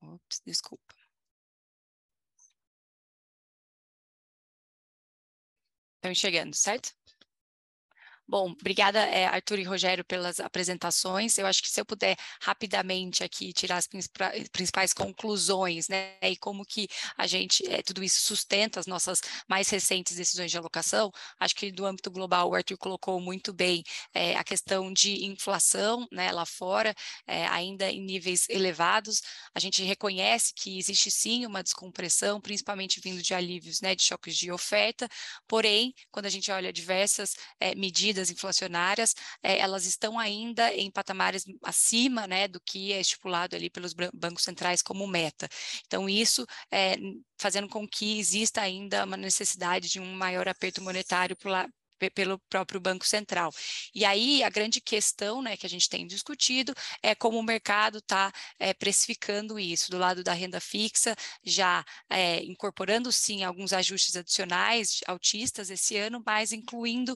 Ops, desculpa. Estão enxergando, certo? Bom, obrigada, Arthur e Rogério, pelas apresentações. Eu acho que se eu puder rapidamente aqui tirar as principais conclusões, né, e como que a gente, tudo isso sustenta as nossas mais recentes decisões de alocação, acho que do âmbito global o Arthur colocou muito bem a questão de inflação, né, lá fora, ainda em níveis elevados. A gente reconhece que existe sim uma descompressão, principalmente vindo de alívios, né, de choques de oferta, porém, quando a gente olha diversas medidas inflacionárias, elas estão ainda em patamares acima, né, do que é estipulado ali pelos bancos centrais como meta. Então, isso fazendo com que exista ainda uma necessidade de um maior aperto monetário pelo próprio Banco Central. E aí, a grande questão, né, que a gente tem discutido é como o mercado está precificando isso. Do lado da renda fixa, já incorporando, sim, alguns ajustes adicionais altistas esse ano, mas incluindo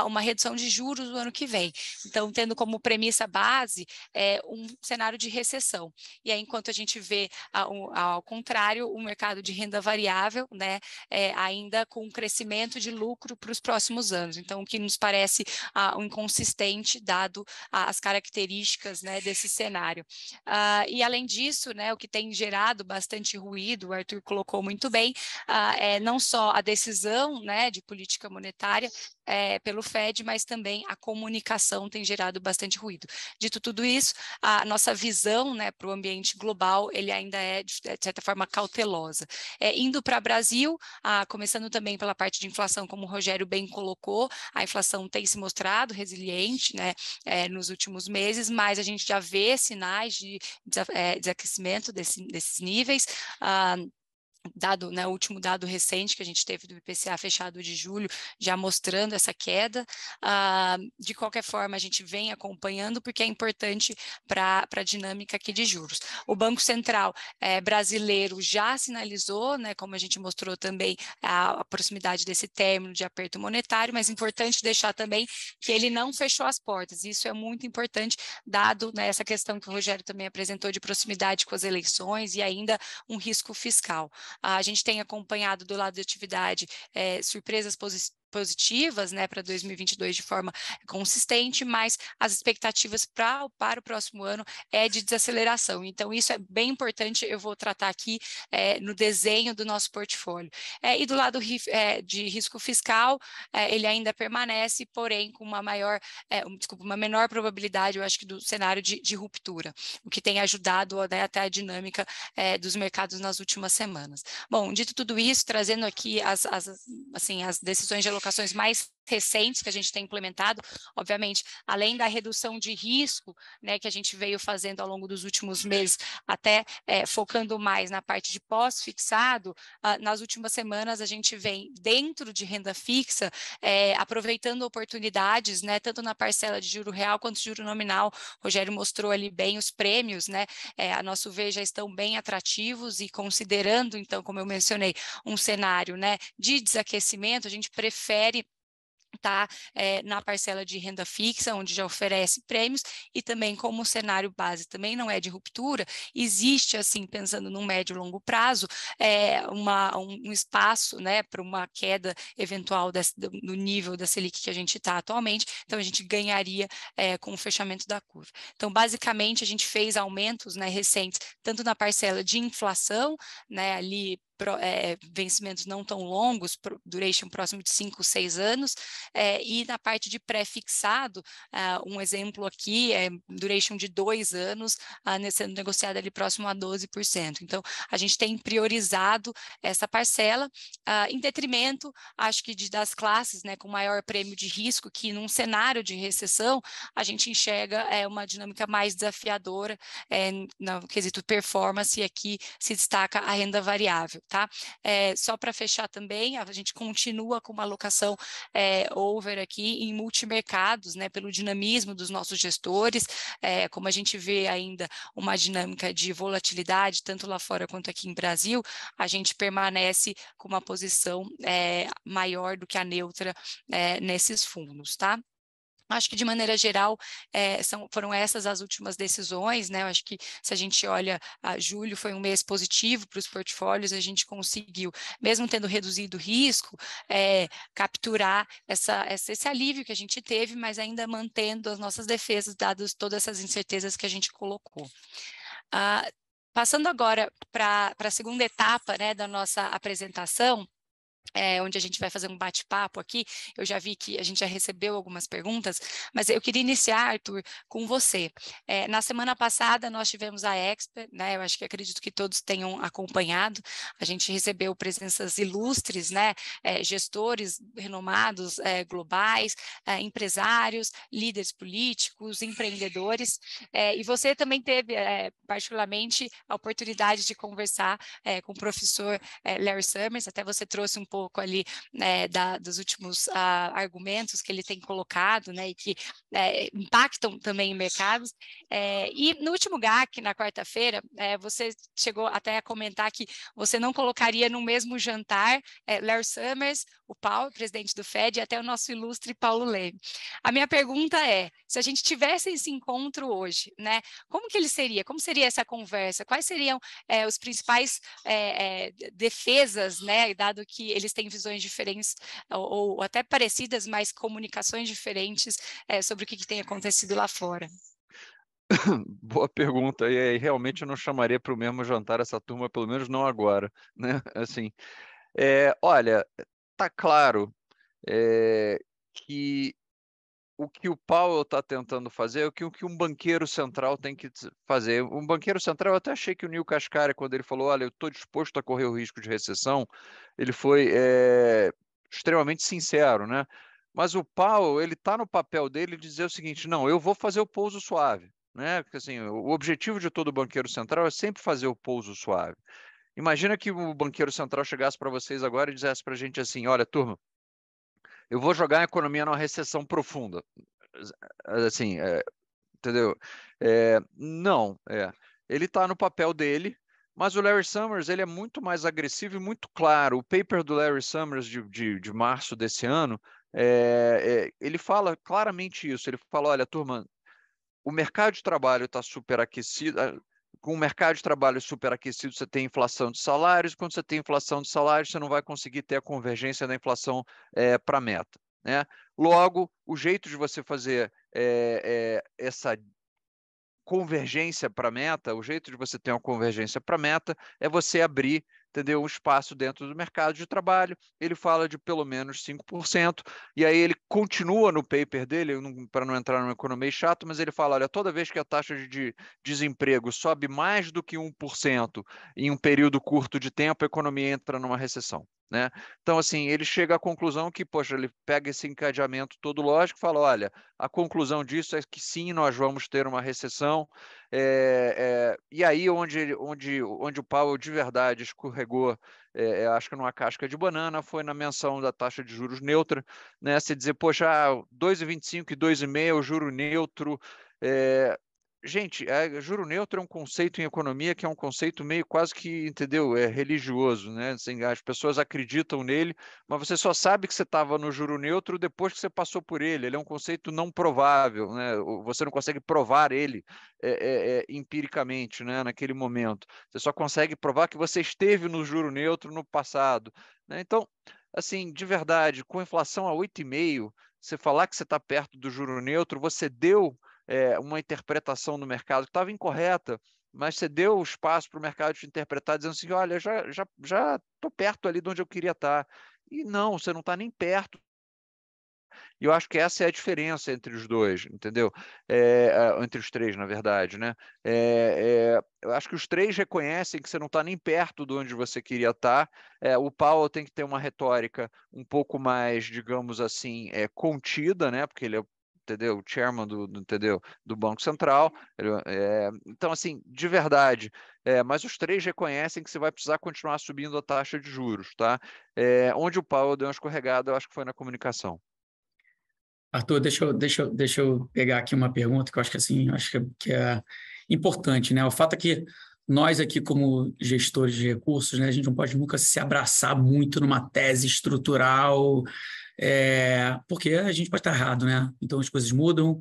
uma redução de juros no ano que vem. Então, tendo como premissa base um cenário de recessão. E aí, enquanto a gente vê, ao contrário, o mercado de renda variável, né, ainda com crescimento de lucro para os próximos anos. Então, o que nos parece um inconsistente, dado as características, né, desse cenário. E, além disso, né, o que tem gerado bastante ruído, o Arthur colocou muito bem, não só a decisão, né, de política monetária, pelo Fed, mas também a comunicação tem gerado bastante ruído. Dito tudo isso, a nossa visão, né, para o ambiente global, ele ainda é, de certa forma, cautelosa. Indo para o Brasil, começando também pela parte de inflação, como o Rogério bem colocou, a inflação tem se mostrado resiliente, né, nos últimos meses, mas a gente já vê sinais de desaquecimento desses níveis. Dado, né, o último dado recente que a gente teve do IPCA fechado de julho, já mostrando essa queda. De qualquer forma, a gente vem acompanhando, porque é importante para a dinâmica aqui de juros. O Banco Central brasileiro já sinalizou, né, como a gente mostrou também, a proximidade desse término de aperto monetário, mas é importante deixar também que ele não fechou as portas. Isso é muito importante, dado, né, essa questão que o Rogério também apresentou de proximidade com as eleições e ainda um risco fiscal. A gente tem acompanhado do lado de atividade surpresas positivas, né, para 2022 de forma consistente, mas as expectativas para o próximo ano é de desaceleração. Então, isso é bem importante, eu vou tratar aqui no desenho do nosso portfólio. E do lado de risco fiscal, ele ainda permanece, porém, com uma menor probabilidade, eu acho que, do cenário de ruptura, o que tem ajudado, né, até a dinâmica dos mercados nas últimas semanas. Bom, dito tudo isso, trazendo aqui as decisões de alocações mais recentes que a gente tem implementado, obviamente, além da redução de risco, né, que a gente veio fazendo ao longo dos últimos meses, até focando mais na parte de pós-fixado, nas últimas semanas a gente vem dentro de renda fixa, aproveitando oportunidades, né, tanto na parcela de juro real quanto juro nominal. O Rogério mostrou ali bem os prêmios, né, a nosso ver já estão bem atrativos, e considerando, então, como eu mencionei, um cenário, né, de desaquecimento, a gente prefere na parcela de renda fixa, onde já oferece prêmios, e também, como o cenário base também não é de ruptura, existe, assim, pensando num médio e longo prazo, um espaço, né, para uma queda eventual do nível da Selic que a gente está atualmente. Então, a gente ganharia com o fechamento da curva. Então, basicamente, a gente fez aumentos, né, recentes, tanto na parcela de inflação, né, ali vencimentos não tão longos, duration próximo de 5, 6 anos, e na parte de pré-fixado, um exemplo aqui duration de 2 anos, sendo negociada ali próximo a 12%. Então, a gente tem priorizado essa parcela, em detrimento, acho que das classes, né, com maior prêmio de risco, que num cenário de recessão, a gente enxerga uma dinâmica mais desafiadora, no quesito performance, e aqui se destaca a renda variável. Tá? Só para fechar também, a gente continua com uma alocação over aqui em multimercados, né, pelo dinamismo dos nossos gestores, como a gente vê ainda uma dinâmica de volatilidade, tanto lá fora quanto aqui em Brasil, a gente permanece com uma posição maior do que a neutra nesses fundos, tá? Acho que, de maneira geral, foram essas as últimas decisões, né? Eu acho que, se a gente olha, julho foi um mês positivo para os portfólios, a gente conseguiu, mesmo tendo reduzido o risco, capturar esse alívio que a gente teve, mas ainda mantendo as nossas defesas, dadas todas essas incertezas que a gente colocou. Passando agora para a segunda etapa, né, da nossa apresentação, onde a gente vai fazer um bate-papo aqui. Eu já vi que a gente já recebeu algumas perguntas, mas eu queria iniciar, Arthur, com você. Na semana passada, nós tivemos a Expo, né? Eu acho que acredito que todos tenham acompanhado. A gente recebeu presenças ilustres, né? Gestores renomados, globais, empresários, líderes políticos, empreendedores. E você também teve, particularmente, a oportunidade de conversar com o professor Larry Summers. Até você trouxe um pouco ali, né, dos últimos argumentos que ele tem colocado, né, e que impactam também em mercados. E no último GAC, na quarta-feira, você chegou até a comentar que você não colocaria no mesmo jantar Larry Summers, o Powell, presidente do Fed, e até o nosso ilustre Paulo Leme. A minha pergunta é, se a gente tivesse esse encontro hoje, né, como que ele seria? Como seria essa conversa? Quais seriam os principais defesas, né, dado que eles têm visões diferentes ou até parecidas, mas comunicações diferentes sobre o que tem acontecido lá fora? Boa pergunta. E aí, realmente eu não chamaria para o mesmo jantar essa turma, pelo menos não agora, né? Assim, olha, tá claro que o que o Powell está tentando fazer é o que um banqueiro central tem que fazer. Um banqueiro central, eu até achei que o Neil Kashkari, quando ele falou, olha, eu estou disposto a correr o risco de recessão, ele foi extremamente sincero, né? Mas o Powell, ele está no papel dele de dizer o seguinte, não, eu vou fazer o pouso suave, né? Porque assim, o objetivo de todo banqueiro central é sempre fazer o pouso suave. Imagina que o banqueiro central chegasse para vocês agora e dissesse para a gente assim, olha, turma, eu vou jogar a economia numa recessão profunda. Assim, entendeu? Não, ele está no papel dele, mas o Larry Summers ele é muito mais agressivo e muito claro. O paper do Larry Summers de março desse ano, ele fala claramente isso. Ele fala, olha, turma, o mercado de trabalho está superaquecido. Com o mercado de trabalho superaquecido, você tem inflação de salários. Quando você tem inflação de salários, você não vai conseguir ter a convergência da inflação para a meta, né? Logo, o jeito de você fazer essa convergência para a meta, o jeito de você ter uma convergência para a meta é você abrir, entendeu, um espaço dentro do mercado de trabalho. Ele fala de pelo menos 5%, e aí ele continua no paper dele, para não entrar numa economia chato, mas ele fala, olha, toda vez que a taxa de desemprego sobe mais do que 1% em um período curto de tempo, a economia entra numa recessão, né? Então, assim, ele chega à conclusão que, poxa, ele pega esse encadeamento todo lógico e fala, olha, a conclusão disso é que sim, nós vamos ter uma recessão, e aí onde o Powell de verdade escorregou, acho que numa casca de banana, foi na menção da taxa de juros neutra, né? Se dizer, poxa, 2,25 e 2,5 o juro neutro, gente, juro neutro é um conceito em economia que é um conceito meio quase que, entendeu, religioso, né? Assim, as pessoas acreditam nele, mas você só sabe que você estava no juro neutro depois que você passou por ele. Ele é um conceito não provável, né? Você não consegue provar ele empiricamente, né? Naquele momento. Você só consegue provar que você esteve no juro neutro no passado, né? Então, assim, de verdade, com inflação a 8,5, você falar que você está perto do juro neutro, você deu uma interpretação no mercado que estava incorreta, mas você deu o espaço para o mercado te interpretar, dizendo assim, olha, já estou perto ali de onde eu queria estar. E não, você não está nem perto. E eu acho que essa é a diferença entre os dois, entendeu? Entre os três, na verdade, né? Eu acho que os três reconhecem que você não está nem perto de onde você queria estar. O Powell tem que ter uma retórica um pouco mais, digamos assim, contida, né? Porque ele é, entendeu? O chairman entendeu? Do Banco Central. Então, assim, de verdade, mas os três reconhecem que você vai precisar continuar subindo a taxa de juros, tá? Onde o Powell deu uma escorregada, eu acho que foi na comunicação. Arthur, deixa eu pegar aqui uma pergunta que eu acho que assim, que é importante, né? O fato é que nós aqui, como gestores de recursos, né, a gente não pode nunca se abraçar muito numa tese estrutural, porque a gente pode estar errado, né? Então as coisas mudam.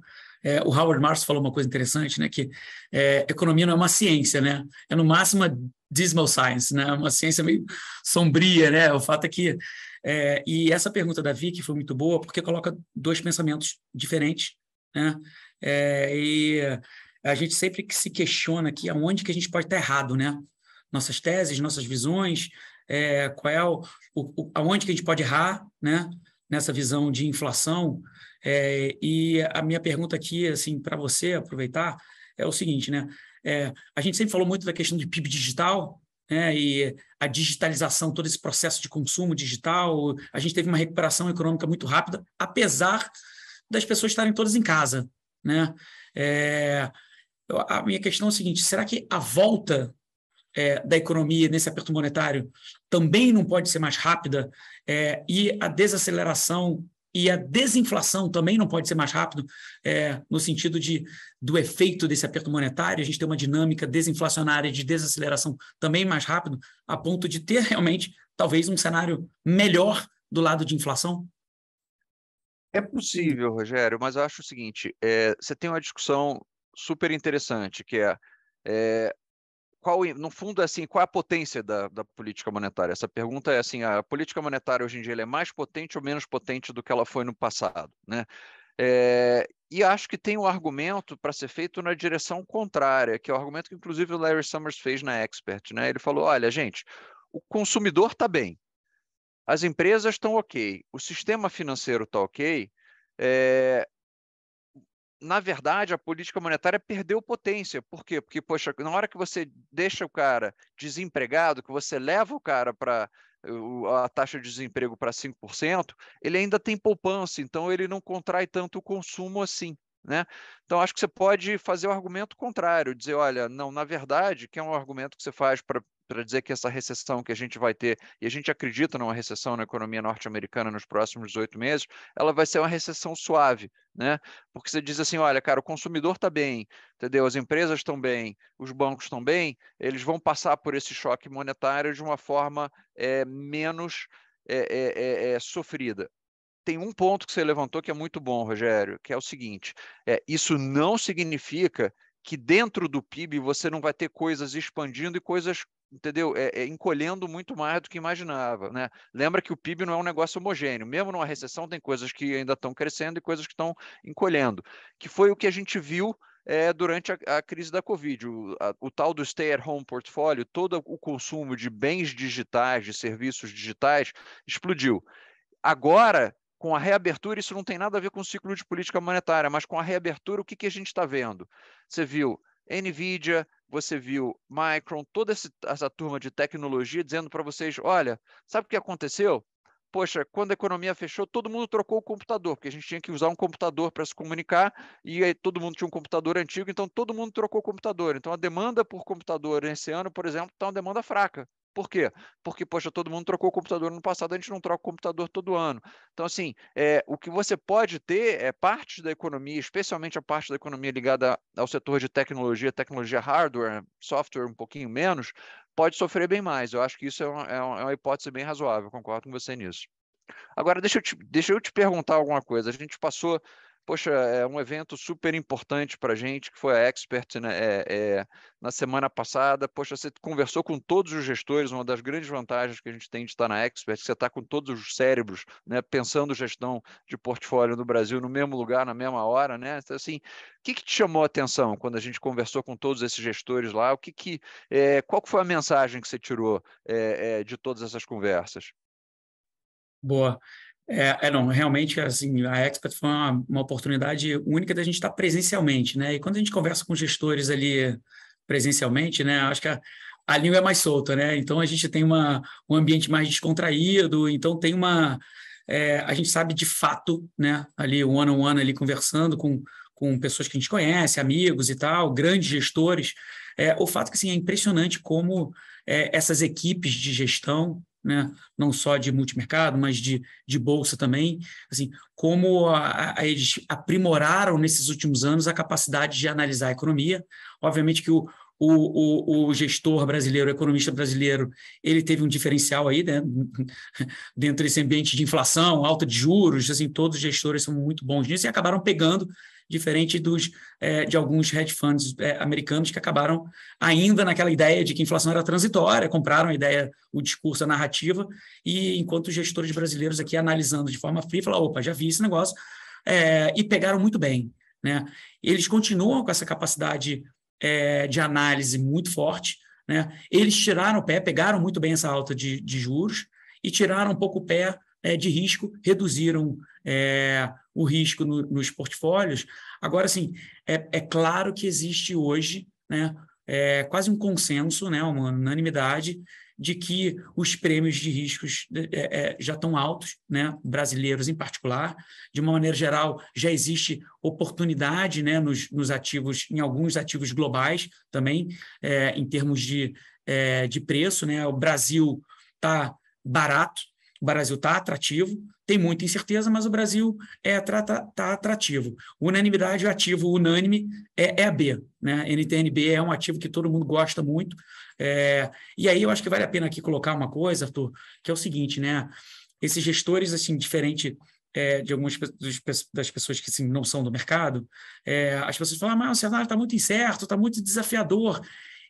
O Howard Marks falou uma coisa interessante, né? Que economia não é uma ciência, né? É no máximo uma dismal science, né? Uma ciência meio sombria, né? O fato é que e essa pergunta da Vicky foi muito boa porque coloca dois pensamentos diferentes, né? E a gente sempre se questiona aqui aonde que a gente pode estar errado, né? Nossas teses, nossas visões, qual é aonde que a gente pode errar, né? Nessa visão de inflação. E a minha pergunta aqui, assim, para você aproveitar, é o seguinte, né? A gente sempre falou muito da questão de PIB digital, e a digitalização, todo esse processo de consumo digital, a gente teve uma recuperação econômica muito rápida, apesar das pessoas estarem todas em casa, né? A minha questão é o seguinte, será que a volta da economia nesse aperto monetário também não pode ser mais rápida? E a desaceleração e a desinflação também não pode ser mais rápido, no sentido do efeito desse aperto monetário, a gente tem uma dinâmica desinflacionária de desaceleração também mais rápido, a ponto de ter realmente, talvez, um cenário melhor do lado de inflação? É possível, Rogério, mas eu acho o seguinte, você tem uma discussão super interessante, que no fundo, assim, qual é a potência da política monetária? Essa pergunta é assim, a política monetária hoje em dia ela é mais potente ou menos potente do que ela foi no passado, né? E acho que tem um argumento para ser feito na direção contrária, que é o argumento que inclusive o Larry Summers fez na Expert, né? Ele falou, olha, gente, o consumidor está bem, as empresas estão ok, o sistema financeiro está ok, Na verdade, a política monetária perdeu potência. Por quê? Porque, poxa, na hora que você deixa o cara desempregado, que você leva o cara para a taxa de desemprego para 5%, ele ainda tem poupança, então ele não contrai tanto o consumo assim, né? Então, acho que você pode fazer o argumento contrário, dizer, olha, não, na verdade, que é um argumento que você faz para dizer que essa recessão que a gente vai ter, e a gente acredita numa recessão na economia norte-americana nos próximos 18 meses, ela vai ser uma recessão suave, né? Porque você diz assim, olha, cara, o consumidor está bem, entendeu? As empresas estão bem, os bancos estão bem, eles vão passar por esse choque monetário de uma forma menos sofrida. Tem um ponto que você levantou que é muito bom, Rogério, que é o seguinte, isso não significa que dentro do PIB você não vai ter coisas expandindo e coisas, entendeu? Encolhendo muito mais do que imaginava, né? Lembra que o PIB não é um negócio homogêneo. Mesmo numa recessão tem coisas que ainda estão crescendo e coisas que estão encolhendo, que foi o que a gente viu durante a crise da Covid. O tal do stay-at-home portfólio, todo o consumo de bens digitais, de serviços digitais, explodiu. Agora, com a reabertura, isso não tem nada a ver com o ciclo de política monetária, mas com a reabertura, o que a gente está vendo? Você viu NVIDIA, você viu Micron, toda essa turma de tecnologia dizendo para vocês, olha, sabe o que aconteceu? Poxa, quando a economia fechou, todo mundo trocou o computador, porque a gente tinha que usar um computador para se comunicar, e aí todo mundo tinha um computador antigo, então todo mundo trocou o computador. Então a demanda por computador esse ano, por exemplo, está uma demanda fraca. Por quê? Porque, poxa, todo mundo trocou o computador no passado, a gente não troca o computador todo ano. Então, assim, o que você pode ter é parte da economia, especialmente a parte da economia ligada ao setor de tecnologia hardware, software um pouquinho menos, pode sofrer bem mais. Eu acho que isso é uma hipótese bem razoável, concordo com você nisso. Agora, deixa eu te perguntar alguma coisa. A gente passou, poxa, um evento super importante para a gente, que foi a Expert, né, na semana passada. Poxa, você conversou com todos os gestores, uma das grandes vantagens que a gente tem de estar na Expert, você está com todos os cérebros, né, pensando gestão de portfólio no Brasil no mesmo lugar, na mesma hora, né? Então, assim, o que te chamou a atenção quando a gente conversou com todos esses gestores lá? Qual foi a mensagem que você tirou de todas essas conversas? Boa. Não, realmente, assim, a Expert foi uma oportunidade única da gente estar presencialmente, né? E quando a gente conversa com gestores ali presencialmente, né? Acho que a língua é mais solta, né? Então, a gente tem um ambiente mais descontraído, então tem a gente sabe de fato, né? Ali, one-on-one, ali, conversando com pessoas que a gente conhece, amigos e tal, grandes gestores. O fato que, assim, é impressionante como essas equipes de gestão, né, não só de multimercado, mas de bolsa também, assim, como eles aprimoraram nesses últimos anos a capacidade de analisar a economia. Obviamente que o gestor brasileiro, o economista brasileiro, ele teve um diferencial aí, né, dentro desse ambiente de inflação, alta de juros, assim, todos os gestores são muito bons nisso e acabaram pegando, diferente de alguns hedge funds americanos que acabaram ainda naquela ideia de que a inflação era transitória, compraram a ideia, o discurso, a narrativa, e enquanto os gestores brasileiros aqui analisando de forma fria, falaram, opa, já vi esse negócio, e pegaram muito bem, né? Eles continuam com essa capacidade de análise muito forte, né? Eles tiraram o pé, pegaram muito bem essa alta de juros e tiraram um pouco o pé de risco, reduziram o risco nos portfólios. Agora, assim, é claro que existe hoje, né, quase um consenso, né, uma unanimidade de que os prêmios de riscos já estão altos, né, brasileiros em particular. De uma maneira geral, já existe oportunidade, né, nos ativos, em alguns ativos globais também, em termos de preço, né. O Brasil está barato, o Brasil está atrativo, tem muita incerteza, mas o Brasil está atrativo. Unanimidade, o ativo unânime é a B, né? NTNB é um ativo que todo mundo gosta muito. E aí eu acho que vale a pena aqui colocar uma coisa, Arthur, que é o seguinte, né? Esses gestores, assim, diferente de algumas das pessoas que assim, não são do mercado, as pessoas falam, mas o cenário está muito incerto, está muito desafiador.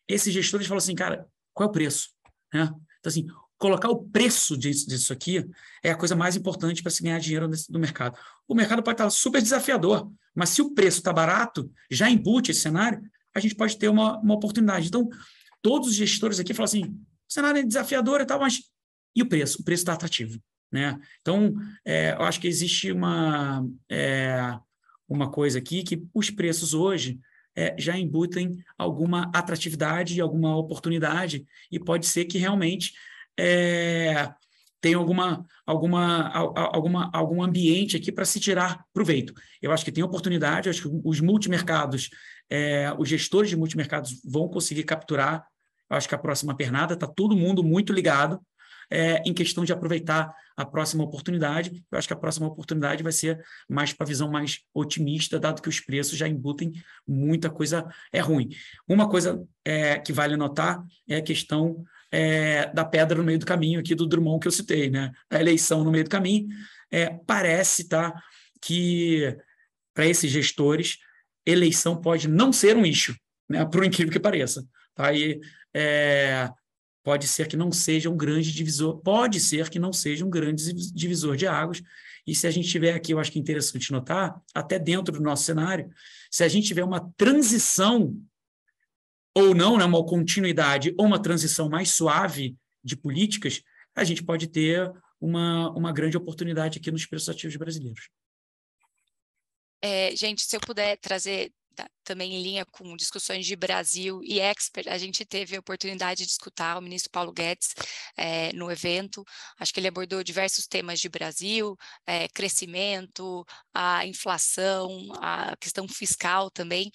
Esses gestores falam assim, cara, qual é o preço? Né? Então, assim, colocar o preço disso aqui é a coisa mais importante para se ganhar dinheiro do mercado. O mercado pode estar super desafiador, mas se o preço está barato, já embute esse cenário, a gente pode ter uma oportunidade. Então, todos os gestores aqui falam assim, o cenário é desafiador e tal, mas e o preço? O preço está atrativo. né? Então, eu acho que existe uma coisa aqui que os preços hoje já embutem alguma atratividade e alguma oportunidade, e pode ser que realmente tem algum ambiente aqui para se tirar proveito. Eu acho que tem oportunidade, eu acho que os multimercados, os gestores de multimercados vão conseguir capturar. Eu acho que a próxima pernada está todo mundo muito ligado em questão de aproveitar a próxima oportunidade. Eu acho que a próxima oportunidade vai ser mais para a visão mais otimista, dado que os preços já embutem muita coisa ruim. Uma coisa que vale notar é a questão da pedra no meio do caminho aqui do Drummond que eu citei, né? A eleição no meio do caminho. Parece que para esses gestores, eleição pode não ser um issue, né? Por incrível que pareça. Tá? E, pode ser que não seja um grande divisor, pode ser que não seja um grande divisor de águas. E se a gente tiver aqui, eu acho que é interessante notar, até dentro do nosso cenário, se a gente tiver uma transição ou não, né, uma continuidade ou uma transição mais suave de políticas, a gente pode ter uma grande oportunidade aqui nos preços ativos brasileiros. Gente, se eu puder trazer também em linha com discussões de Brasil e Expert, a gente teve a oportunidade de escutar o ministro Paulo Guedes no evento. Acho que ele abordou diversos temas de Brasil, crescimento, a inflação, a questão fiscal também.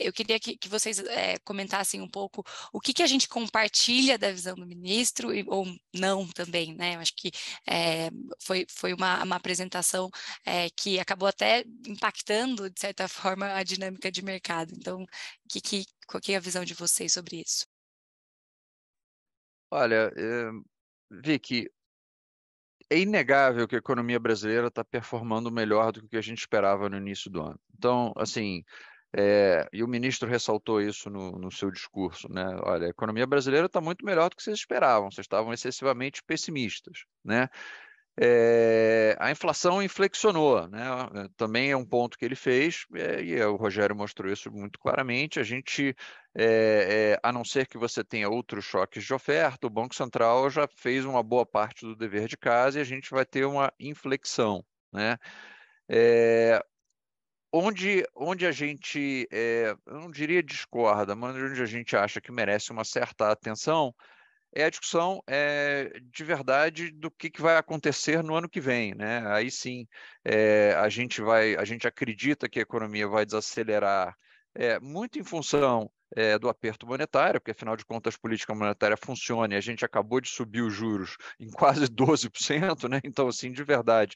Eu queria que vocês comentassem um pouco o que a gente compartilha da visão do ministro ou não também, né? Eu acho que foi uma apresentação que acabou até impactando, de certa forma, a dinâmica de mercado. Então, qual que é a visão de vocês sobre isso? Olha, Vicky, é inegável que a economia brasileira está performando melhor do que a gente esperava no início do ano. Então, assim, e o ministro ressaltou isso no seu discurso, né? Olha, a economia brasileira está muito melhor do que vocês esperavam, vocês estavam excessivamente pessimistas, né? A inflação inflexionou, né? Também é um ponto que ele fez, e o Rogério mostrou isso muito claramente. A gente, a não ser que você tenha outros choques de oferta, o Banco Central já fez uma boa parte do dever de casa e a gente vai ter uma inflexão, né? Onde a gente, eu não diria discorda, mas onde a gente acha que merece uma certa atenção é a discussão de verdade do que vai acontecer no ano que vem, né? Aí sim, a gente acredita que a economia vai desacelerar muito em função do aperto monetário, porque afinal de contas a política monetária funciona e a gente acabou de subir os juros em quase 12%, né? Então, assim, de verdade,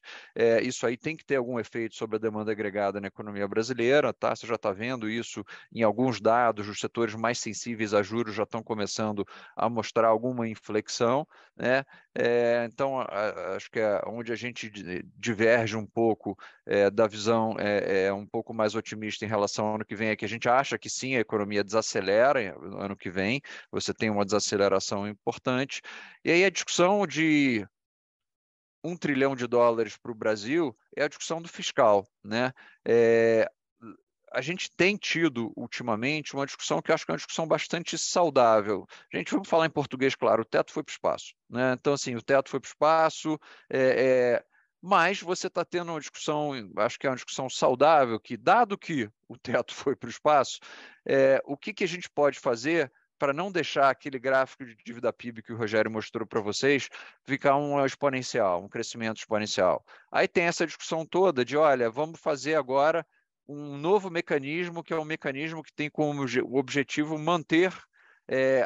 isso aí tem que ter algum efeito sobre a demanda agregada na economia brasileira, tá? Você já está vendo isso em alguns dados, os setores mais sensíveis a juros já estão começando a mostrar alguma inflexão, né? Então, acho que onde a gente diverge um pouco da visão um pouco mais otimista em relação ao ano que vem é que a gente acha que sim, a economia desacelera no ano que vem, você tem uma desaceleração importante, e aí a discussão de $1 trilhão para o Brasil é a discussão do fiscal, né? A gente tem tido ultimamente uma discussão que eu acho que é uma discussão bastante saudável. Gente, vamos falar em português, claro, o teto foi para o espaço, né? Então, assim, o teto foi para o espaço, mas você está tendo uma discussão, acho que é uma discussão saudável, que dado que o teto foi para o espaço, o que a gente pode fazer para não deixar aquele gráfico de dívida PIB que o Rogério mostrou para vocês ficar um exponencial, um crescimento exponencial. Aí tem essa discussão toda de, olha, vamos fazer agora um novo mecanismo, que é um mecanismo que tem como objetivo manter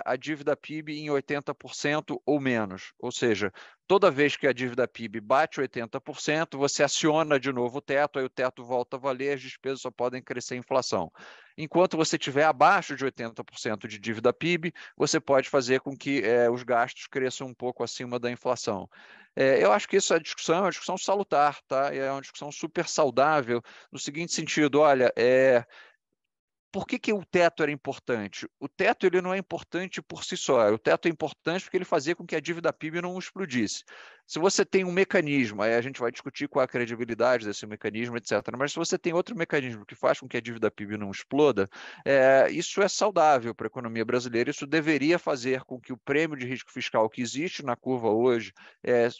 a dívida PIB em 80% ou menos. Ou seja, toda vez que a dívida PIB bate 80%, você aciona de novo o teto, aí o teto volta a valer, as despesas só podem crescer em inflação. Enquanto você estiver abaixo de 80% de dívida PIB, você pode fazer com que os gastos cresçam um pouco acima da inflação. Eu acho que essa discussão é uma discussão salutar, tá? É uma discussão super saudável, no seguinte sentido, olha, por que o teto era importante? O teto ele não é importante por si só. O teto é importante porque ele fazia com que a dívida PIB não explodisse. Se você tem um mecanismo, aí a gente vai discutir qual é a credibilidade desse mecanismo, etc. Mas se você tem outro mecanismo que faz com que a dívida PIB não exploda, isso é saudável para a economia brasileira. Isso deveria fazer com que o prêmio de risco fiscal que existe na curva hoje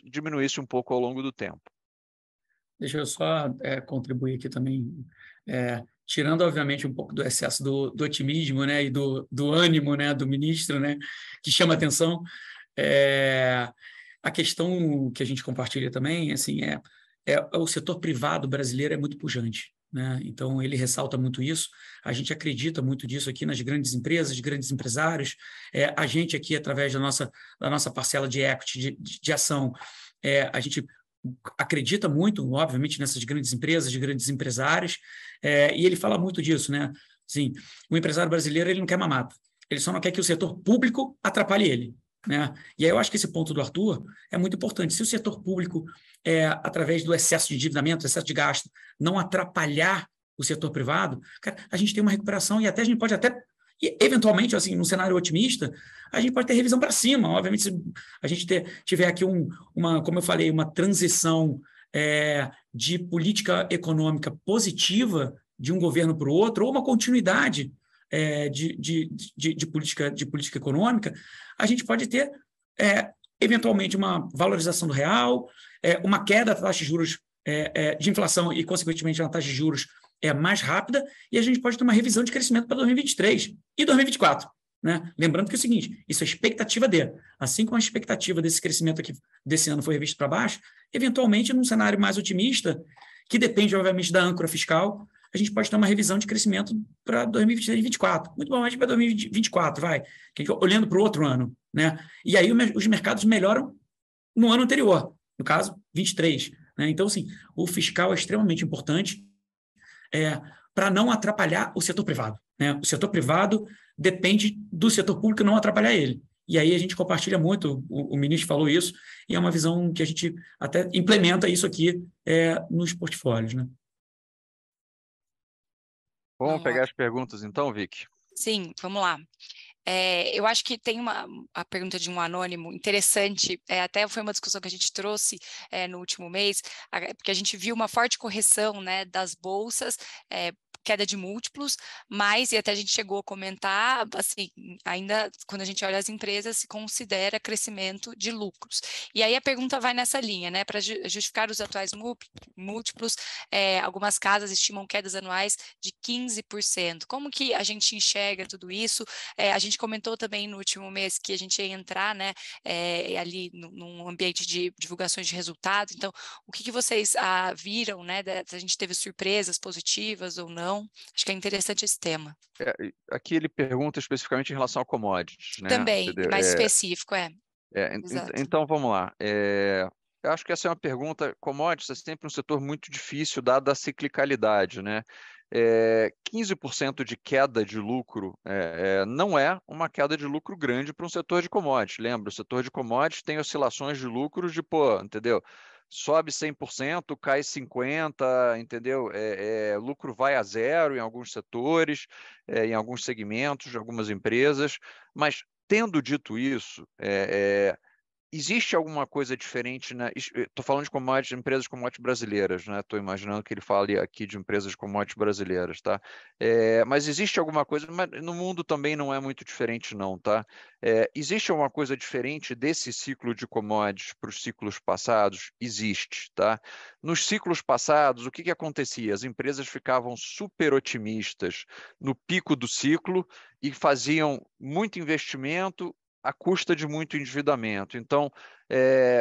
diminuísse um pouco ao longo do tempo. Deixa eu só contribuir aqui também, tirando, obviamente, um pouco do excesso do otimismo, né, e do ânimo, né, do ministro, né, que chama atenção. A questão que a gente compartilha também, assim, o setor privado brasileiro é muito pujante, né? Então, ele ressalta muito isso. A gente acredita muito disso aqui nas grandes empresas, grandes empresários. A gente aqui, através da nossa parcela de equity, de ação, a gente acredita muito, obviamente, nessas grandes empresas, de grandes empresários, e ele fala muito disso, né? Assim, o empresário brasileiro ele não quer mamata, ele só não quer que o setor público atrapalhe ele, né? E aí eu acho que esse ponto do Arthur é muito importante. Se o setor público, através do excesso de endividamento, excesso de gasto, não atrapalhar o setor privado, cara, a gente tem uma recuperação e até a gente pode e, eventualmente, assim, num cenário otimista, a gente pode ter revisão para cima. Obviamente, se a gente tiver aqui como eu falei, uma transição de política econômica positiva de um governo para o outro, ou uma continuidade de política econômica, a gente pode ter, eventualmente, uma valorização do real, uma queda da taxa de juros de inflação e, consequentemente, uma taxa de juros mais rápida, e a gente pode ter uma revisão de crescimento para 2023 e 2024. Né? Lembrando que é o seguinte, isso é expectativa assim como a expectativa desse crescimento aqui desse ano foi revista para baixo, eventualmente, num cenário mais otimista, que depende, obviamente, da âncora fiscal, a gente pode ter uma revisão de crescimento para 2023 e 2024. Muito bom, mas para 2024, vai. Olhando para o outro ano. Né? E aí os mercados melhoram no ano anterior, no caso, 23. Né? Então, assim, o fiscal é extremamente importante para não atrapalhar o setor privado. Né? O setor privado depende do setor público não atrapalhar ele. E aí a gente compartilha muito, o ministro falou isso, e é uma visão que a gente até implementa isso aqui nos portfólios. Né? Vamos pegar as perguntas então, Vicky? Sim, vamos lá. Eu acho que tem a pergunta de um anônimo interessante, até foi uma discussão que a gente trouxe no último mês, porque a gente viu uma forte correção, né, das bolsas, queda de múltiplos, e até a gente chegou a comentar, assim, ainda quando a gente olha as empresas, se considera crescimento de lucros. E aí a pergunta vai nessa linha, né, para justificar os atuais múltiplos, algumas casas estimam quedas anuais de 15%. Como que a gente enxerga tudo isso? A gente comentou também no último mês que a gente ia entrar, né, ali num ambiente de divulgações de resultados. Então, o que vocês viram, né, se a gente teve surpresas positivas ou não? Acho que é interessante esse tema. Aqui ele pergunta especificamente em relação a commodities, né? Também, mais específico, Então, vamos lá. Eu acho que essa é uma pergunta. Commodities é sempre um setor muito difícil, dada a ciclicalidade, né? 15% de queda de lucro não é uma queda de lucro grande para um setor de commodities. Lembra, o setor de commodities tem oscilações de lucros de, entendeu? Sobe 100%, cai 50%, entendeu? Lucro vai a zero em alguns setores, em alguns segmentos de algumas empresas, mas tendo dito isso, existe alguma coisa diferente, né? Estou falando de commodities, empresas commodities brasileiras, né? Estou imaginando que ele fale aqui de empresas commodities brasileiras, tá? Mas existe alguma coisa, mas no mundo também não é muito diferente, não, tá? Existe alguma coisa diferente desse ciclo de commodities para os ciclos passados? Existe, tá? Nos ciclos passados, o que acontecia? As empresas ficavam super otimistas no pico do ciclo e faziam muito investimento à custa de muito endividamento. Então,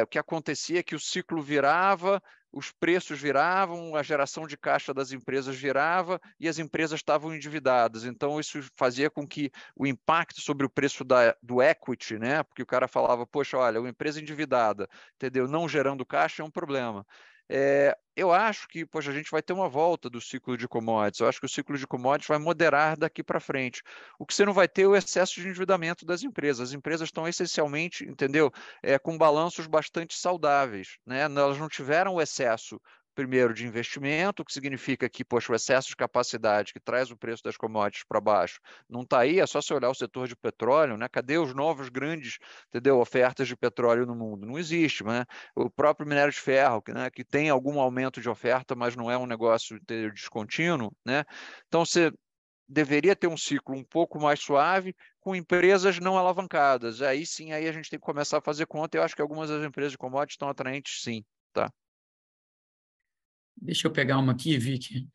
o que acontecia é que o ciclo virava, os preços viravam, a geração de caixa das empresas virava e as empresas estavam endividadas. Então, isso fazia com que o impacto sobre o preço do equity, né? Porque o cara falava, poxa, olha, uma empresa endividada, entendeu? Não gerando caixa é um problema. Eu acho que a gente vai ter uma volta do ciclo de commodities. Eu acho que o ciclo de commodities vai moderar daqui para frente. O que você não vai ter é o excesso de endividamento das empresas. As empresas estão essencialmente, entendeu? Com balanços bastante saudáveis, né? Elas não tiveram o excesso primeiro, de investimento, o que significa que, poxa, o excesso de capacidade que traz o preço das commodities para baixo não está aí, é só você olhar o setor de petróleo, né? Cadê os novos grandes, entendeu, ofertas de petróleo no mundo? Não existe, né? O próprio minério de ferro, que tem algum aumento de oferta, mas não é um negócio descontínuo, né? Então, você deveria ter um ciclo um pouco mais suave, com empresas não alavancadas. Aí sim, aí a gente tem que começar a fazer conta. Eu acho que algumas das empresas de commodities estão atraentes, sim. Tá? Deixa eu pegar uma aqui, Vicky,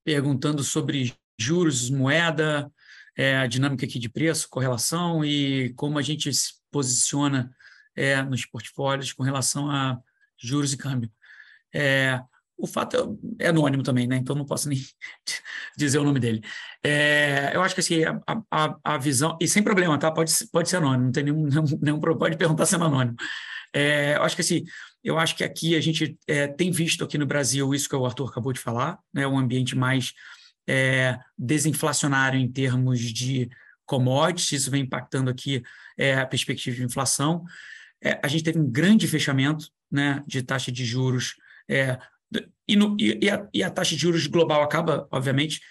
perguntando sobre juros, moeda, a dinâmica aqui de preço, correlação e como a gente se posiciona nos portfólios com relação a juros e câmbio. O fato é anônimo também, né? Então não posso nem dizer o nome dele. Eu acho que assim, a visão, e sem problema, tá? Pode ser anônimo, não tem nenhum problema, pode perguntar sendo anônimo. Eu acho que assim, eu acho que aqui a gente tem visto aqui no Brasil isso que o Arthur acabou de falar, né? Um ambiente mais desinflacionário em termos de commodities, isso vem impactando aqui a perspectiva de inflação. A gente teve um grande fechamento, né, de taxa de juros, e a taxa de juros global acaba, obviamente,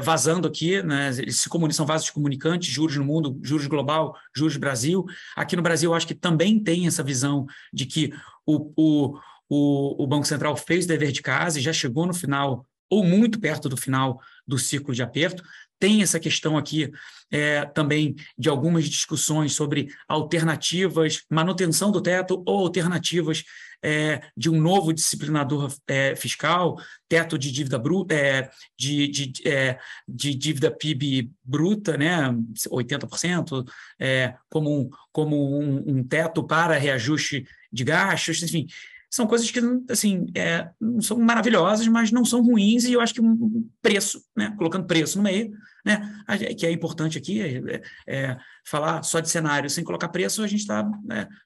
vazando aqui, né? Eles são vasos comunicantes, juros no mundo, juros global, juros Brasil. Aqui no Brasil, eu acho que também tem essa visão de que o Banco Central fez o dever de casa e já chegou no final, ou muito perto do final do ciclo de aperto. Tem essa questão aqui também de algumas discussões sobre alternativas, manutenção do teto ou alternativas de um novo disciplinador fiscal, teto de dívida bruta, de dívida PIB bruta, né, 80%, como um teto para reajuste de gastos, enfim. São coisas que assim, não são maravilhosas, mas não são ruins, e eu acho que um preço, né, colocando preço no meio, né, que é importante aqui, falar só de cenário sem colocar preço, a gente está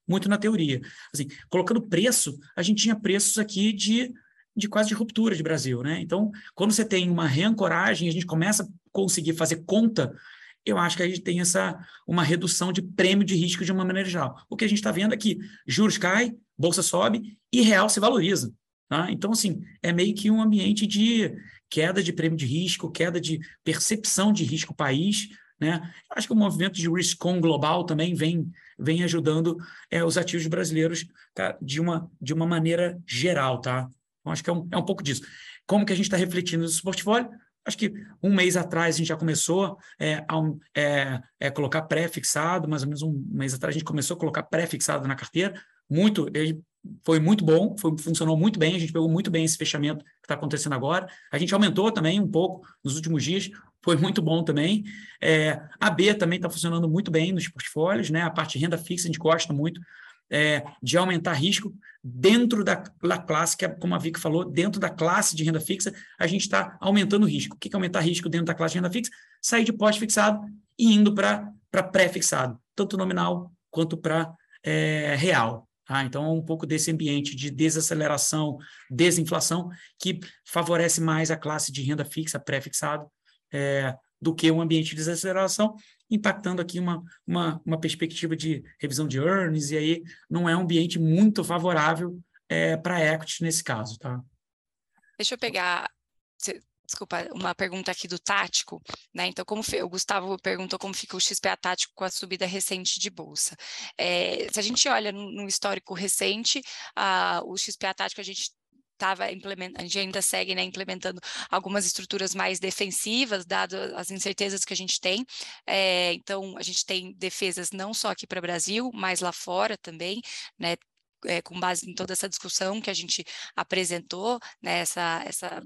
muito na teoria. Assim, colocando preço, a gente tinha preços aqui de quase de ruptura de Brasil, né? Então, quando você tem uma reancoragem, a gente começa a conseguir fazer conta, eu acho que a gente tem uma redução de prêmio de risco de uma maneira geral. O que a gente está vendo é que juros caem, bolsa sobe e real se valoriza. Tá? Então, assim, é meio que um ambiente de queda de prêmio de risco, queda de percepção de risco país, né? Acho que o movimento de risk-on global também vem ajudando os ativos brasileiros, tá? de uma maneira geral. Tá? Então, acho que é um pouco disso. Como que a gente está refletindo nesse portfólio? Acho que um mês atrás a gente já começou a colocar pré-fixado, mais ou menos um mês atrás a gente começou a colocar pré-fixado na carteira. Foi muito bom, funcionou muito bem, a gente pegou muito bem esse fechamento que está acontecendo agora. A gente aumentou também um pouco nos últimos dias, foi muito bom também. A B também está funcionando muito bem nos portfólios, né? A parte de renda fixa a gente gosta muito de aumentar risco dentro da classe, que é, como a Vicky falou, dentro da classe de renda fixa, a gente está aumentando o risco. O que é aumentar risco dentro da classe de renda fixa? Sair de pós-fixado e indo para pré-fixado, tanto nominal quanto para real. Tá? Então, um pouco desse ambiente de desaceleração, desinflação, que favorece mais a classe de renda fixa, pré-fixado, do que um ambiente de desaceleração, impactando aqui uma perspectiva de revisão de earnings, e aí não é um ambiente muito favorável para equity nesse caso. Tá? Deixa eu pegar... Desculpa, uma pergunta aqui do tático, né? Então, o Gustavo perguntou como fica o XPA tático com a subida recente de bolsa. Se a gente olha no histórico recente, o XPA tático a gente a gente ainda segue, né, implementando algumas estruturas mais defensivas, dado as incertezas que a gente tem. Então, a gente tem defesas não só aqui para o Brasil, mas lá fora também, né? Com base em toda essa discussão que a gente apresentou, né, essa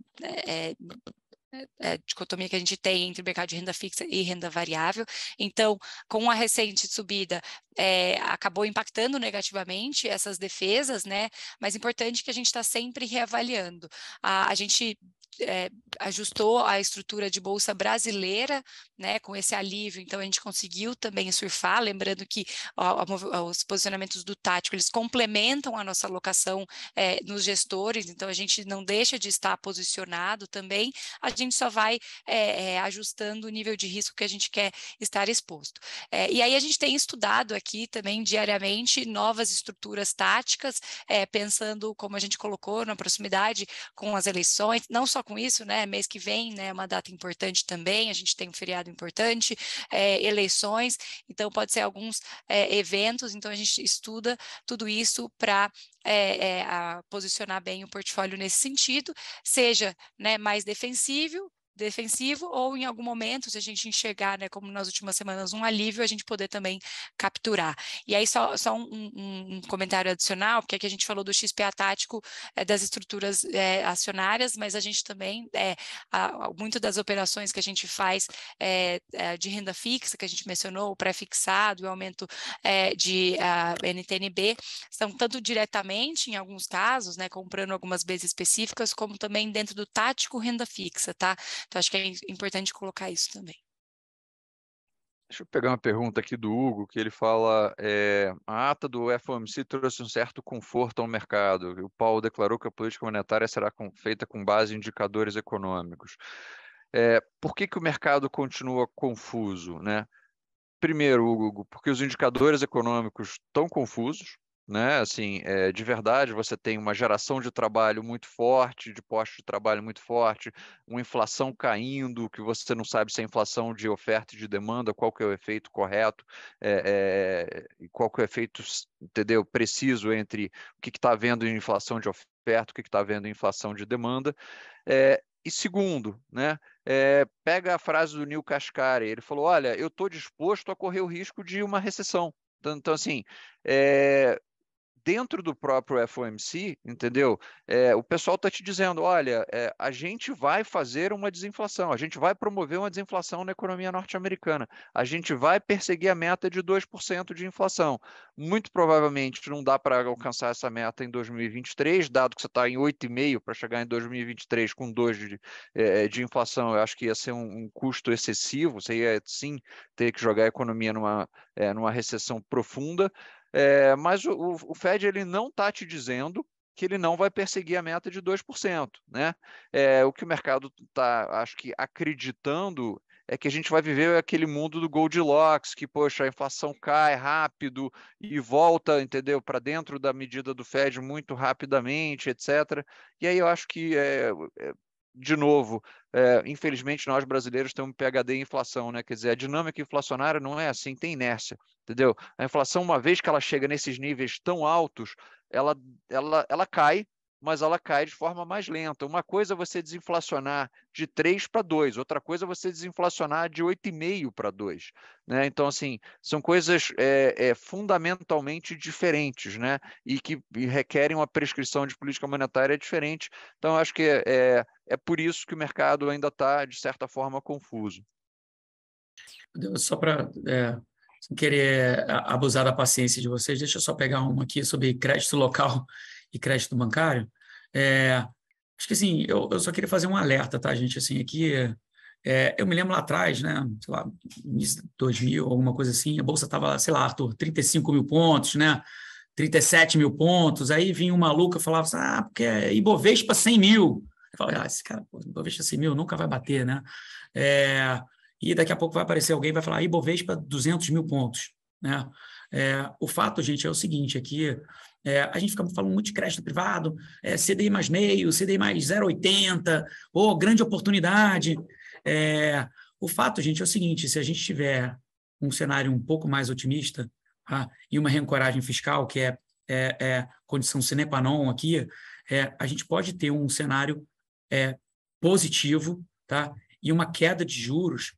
dicotomia que a gente tem entre mercado de renda fixa e renda variável. Então, com a recente subida, acabou impactando negativamente essas defesas, né? Mas é importante que a gente está sempre reavaliando. A gente ajustou a estrutura de bolsa brasileira, né, com esse alívio, então a gente conseguiu também surfar, lembrando que os posicionamentos do tático, eles complementam a nossa alocação nos gestores, então a gente não deixa de estar posicionado também, a gente só vai ajustando o nível de risco que a gente quer estar exposto. E aí a gente tem estudado aqui também diariamente novas estruturas táticas, pensando, como a gente colocou, na proximidade com as eleições, não só com isso, né, mês que vem, né, é uma data importante também, a gente tem um feriado importante, eleições, então pode ser alguns eventos, então a gente estuda tudo isso para posicionar bem o portfólio nesse sentido, seja, né, mais defensivo ou em algum momento, se a gente enxergar, né, como nas últimas semanas, um alívio, a gente poder também capturar. E aí só um comentário adicional, porque aqui a gente falou do XPA tático das estruturas acionárias, mas a gente também, muito das operações que a gente faz de renda fixa, que a gente mencionou, o pré-fixado e o aumento de NTNB, são tanto diretamente, em alguns casos, né, comprando algumas Bs específicas, como também dentro do tático renda fixa, tá? Então, acho que é importante colocar isso também. Deixa eu pegar uma pergunta aqui do Hugo, que ele fala, a ata do FOMC trouxe um certo conforto ao mercado. O Paulo declarou que a política monetária será feita com base em indicadores econômicos. Por que o mercado continua confuso, né? Primeiro, Hugo, porque os indicadores econômicos estão confusos, né? Assim, de verdade, você tem uma geração de trabalho muito forte, de postos de trabalho muito forte, uma inflação caindo, que você não sabe se é inflação de oferta e de demanda, qual que é o efeito correto, e qual que é o efeito, entendeu, preciso entre o que está havendo em inflação de oferta, o que está havendo em inflação de demanda. E segundo, né, pega a frase do Neil Kashkari, ele falou, olha, eu estou disposto a correr o risco de uma recessão. Então assim, dentro do próprio FOMC, entendeu? O pessoal está te dizendo, olha, a gente vai fazer uma desinflação, a gente vai promover uma desinflação na economia norte-americana, a gente vai perseguir a meta de 2% de inflação. Muito provavelmente não dá para alcançar essa meta em 2023, dado que você está em 8,5% para chegar em 2023 com 2% de inflação, eu acho que ia ser um custo excessivo, você ia sim ter que jogar a economia numa recessão profunda. Mas o Fed ele não está te dizendo que ele não vai perseguir a meta de 2%, né? O que o mercado está, acho que, acreditando é que a gente vai viver aquele mundo do Goldilocks, que, poxa, a inflação cai rápido e volta, entendeu, para dentro da medida do Fed muito rapidamente, etc. E aí eu acho que, de novo, infelizmente nós brasileiros temos um PhD em inflação, né? Quer dizer, a dinâmica inflacionária não é assim, tem inércia, entendeu? A inflação, uma vez que ela chega nesses níveis tão altos, ela cai, mas ela cai de forma mais lenta. Uma coisa é você desinflacionar de 3 para 2, outra coisa é você desinflacionar de 8,5 para 2. Né? Então, assim, são coisas fundamentalmente diferentes, né? E que requerem uma prescrição de política monetária diferente. Então, acho que é por isso que o mercado ainda está, de certa forma, confuso. Só para sem querer abusar da paciência de vocês, deixa eu só pegar uma aqui sobre crédito local e crédito bancário. Acho que assim, eu só queria fazer um alerta, tá, gente? Assim, aqui, eu me lembro lá atrás, né? Sei lá, início de 2000, alguma coisa assim, a bolsa estava, sei lá, Arthur, 35 mil pontos, né? 37 mil pontos. Aí vinha um maluco e falava assim, porque é Ibovespa 100 mil. Eu falava, esse cara, Ibovespa 100 mil nunca vai bater, né? E daqui a pouco vai aparecer alguém e vai falar Ibovespa 200 mil pontos. Né? O fato, gente, é o seguinte, aqui a gente fica falando muito de crédito privado, CDI mais meio, CDI mais 0,80, grande oportunidade. O fato, gente, é o seguinte, se a gente tiver um cenário um pouco mais otimista, tá? E uma reancoragem fiscal, que é condição sine qua non aqui, a gente pode ter um cenário positivo, tá? E uma queda de juros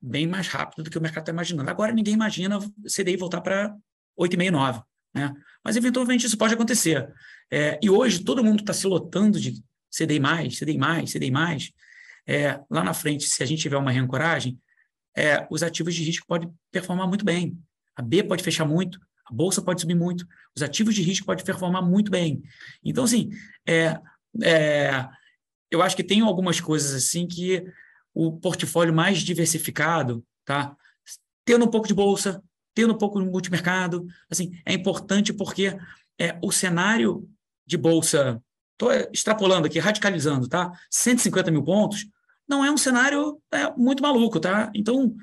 bem mais rápido do que o mercado está imaginando. Agora, ninguém imagina o CDI voltar para 8,5, 9. Né? Mas, eventualmente, isso pode acontecer. E hoje, todo mundo está se lotando de CDI+, CDI+, CDI+. Lá na frente, se a gente tiver uma reancoragem, os ativos de risco podem performar muito bem. A B pode fechar muito, a bolsa pode subir muito, os ativos de risco podem performar muito bem. Então, assim, eu acho que tem algumas coisas assim que o portfólio mais diversificado, tá? Tendo um pouco de bolsa, tendo um pouco de multimercado, assim, é importante porque o cenário de bolsa, estou extrapolando aqui, radicalizando, tá? 150 mil pontos, não é um cenário muito maluco, tá? Então,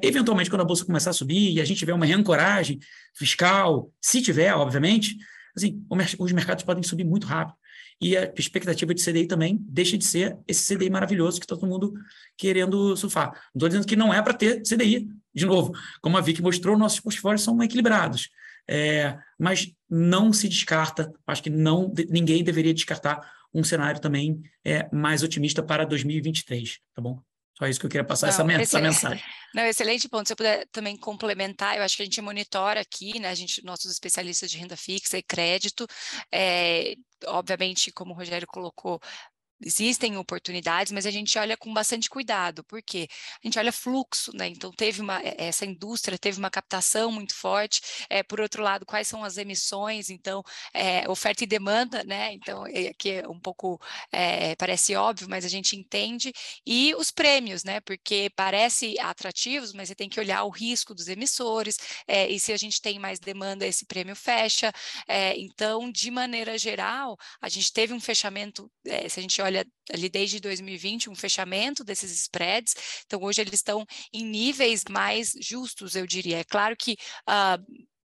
eventualmente, quando a bolsa começar a subir e a gente tiver uma reancoragem fiscal, se tiver, obviamente, assim, os mercados podem subir muito rápido. E a expectativa de CDI também deixa de ser esse CDI maravilhoso que está todo mundo querendo surfar. Não estou dizendo que não é para ter CDI. De novo, como a Vicky mostrou, nossos portfólios são equilibrados. Mas não se descarta, acho que ninguém deveria descartar um cenário também mais otimista para 2023, tá bom? Só isso que eu queria passar, essa mensagem. Não, excelente ponto. Se eu puder também complementar, eu acho que a gente monitora aqui, né? Nossos especialistas de renda fixa e crédito, obviamente, como o Rogério colocou, existem oportunidades, mas a gente olha com bastante cuidado, porque a gente olha fluxo, né? Então essa indústria teve uma captação muito forte. Por outro lado, quais são as emissões? Então, oferta e demanda, né? Então, aqui é um pouco parece óbvio, mas a gente entende. E os prêmios, né? Porque parece atrativos, mas você tem que olhar o risco dos emissores, e se a gente tem mais demanda, esse prêmio fecha. Então, de maneira geral, a gente teve um fechamento, se a gente olha ali desde 2020, um fechamento desses spreads, então hoje eles estão em níveis mais justos, eu diria. É claro que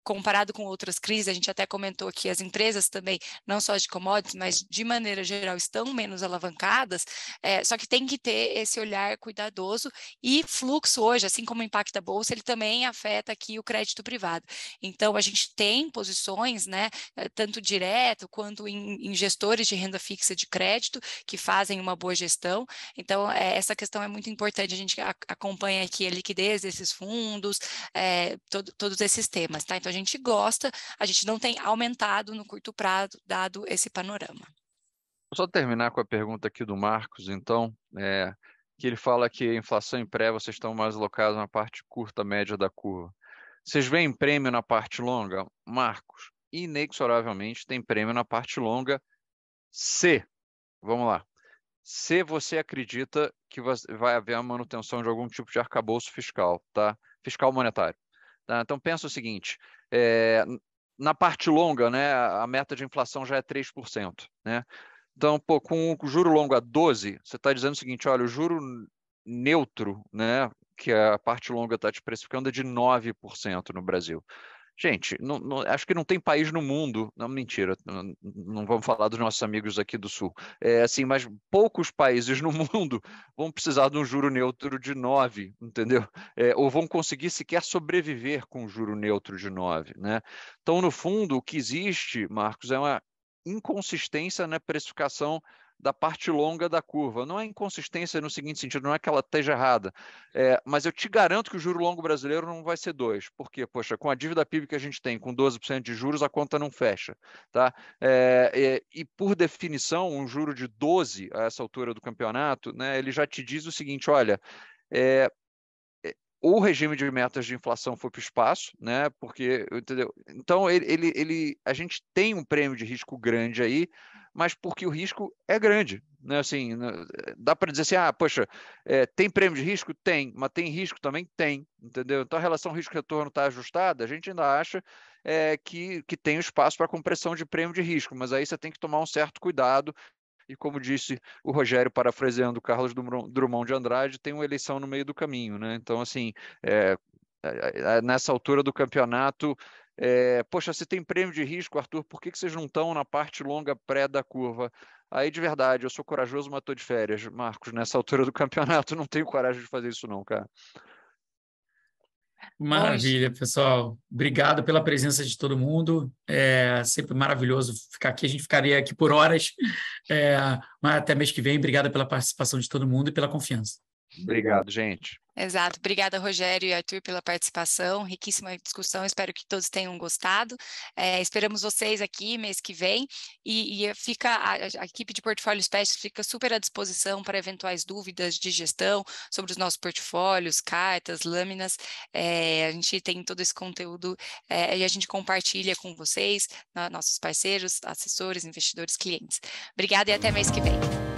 comparado com outras crises, a gente até comentou que as empresas também, não só de commodities, mas de maneira geral, estão menos alavancadas, só que tem que ter esse olhar cuidadoso e fluxo hoje, assim como o impacto da Bolsa, ele também afeta aqui o crédito privado. Então, a gente tem posições, né, tanto direto quanto em gestores de renda fixa de crédito, que fazem uma boa gestão. Então, essa questão é muito importante, a gente acompanha aqui a liquidez desses fundos, todos esses temas, tá? Então, a gente gosta, a gente não tem aumentado no curto prazo, dado esse panorama. Vou só terminar com a pergunta aqui do Marcos, então, que ele fala que a inflação em pré, vocês estão mais alocados na parte curta, média da curva. Vocês veem prêmio na parte longa? Marcos, inexoravelmente tem prêmio na parte longa vamos lá, se você acredita que vai haver a manutenção de algum tipo de arcabouço fiscal, tá? Fiscal monetário. Tá? Então, pensa o seguinte, na parte longa, né, a meta de inflação já é 3%. Né? Então, com o juro longo a 12%, você está dizendo o seguinte, olha, o juro neutro, né, que a parte longa está te precificando, é de 9% no Brasil. Gente, acho que não tem país no mundo, não, mentira, não vamos falar dos nossos amigos aqui do Sul, assim, mas poucos países no mundo vão precisar de um juro neutro de 9, entendeu? Ou vão conseguir sequer sobreviver com um juro neutro de 9, né? Então, no fundo, o que existe, Marcos, é uma inconsistência na precificação da parte longa da curva. Não é inconsistência no seguinte sentido, não é que ela esteja errada, mas eu te garanto que o juro longo brasileiro não vai ser 2. Por quê? Poxa, com a dívida PIB que a gente tem, com 12% de juros, a conta não fecha. Tá? E por definição, um juro de 12 a essa altura do campeonato, né, ele já te diz o seguinte, olha, o regime de metas de inflação foi para o espaço, né? Porque, entendeu? Então, a gente tem um prêmio de risco grande aí, mas porque o risco é grande, né? Assim, dá para dizer assim, poxa, tem prêmio de risco? Tem, mas tem risco também? Tem, entendeu? Então, a relação risco-retorno está ajustada, a gente ainda acha que tem espaço para compressão de prêmio de risco, mas aí você tem que tomar um certo cuidado. E como disse o Rogério, parafraseando Carlos Drummond de Andrade, tem uma eleição no meio do caminho, né? Então, assim, nessa altura do campeonato, poxa, se tem prêmio de risco, Arthur, por que vocês não estão na parte longa pré da curva? Aí, de verdade, eu sou corajoso, mas estou de férias. Marcos, nessa altura do campeonato, não tenho coragem de fazer isso não, cara. Maravilha, pessoal. Obrigado pela presença de todo mundo. É sempre maravilhoso ficar aqui. A gente ficaria aqui por horas, mas até mês que vem. Obrigado pela participação de todo mundo e pela confiança. Obrigado, gente. Exato. Obrigada, Rogério e Arthur, pela participação. Riquíssima discussão. Espero que todos tenham gostado. Esperamos vocês aqui mês que vem. E fica a equipe de Portfólio Specialist fica super à disposição para eventuais dúvidas de gestão sobre os nossos portfólios, cartas, lâminas. A gente tem todo esse conteúdo e a gente compartilha com vocês, nossos parceiros, assessores, investidores, clientes. Obrigada e até mês que vem.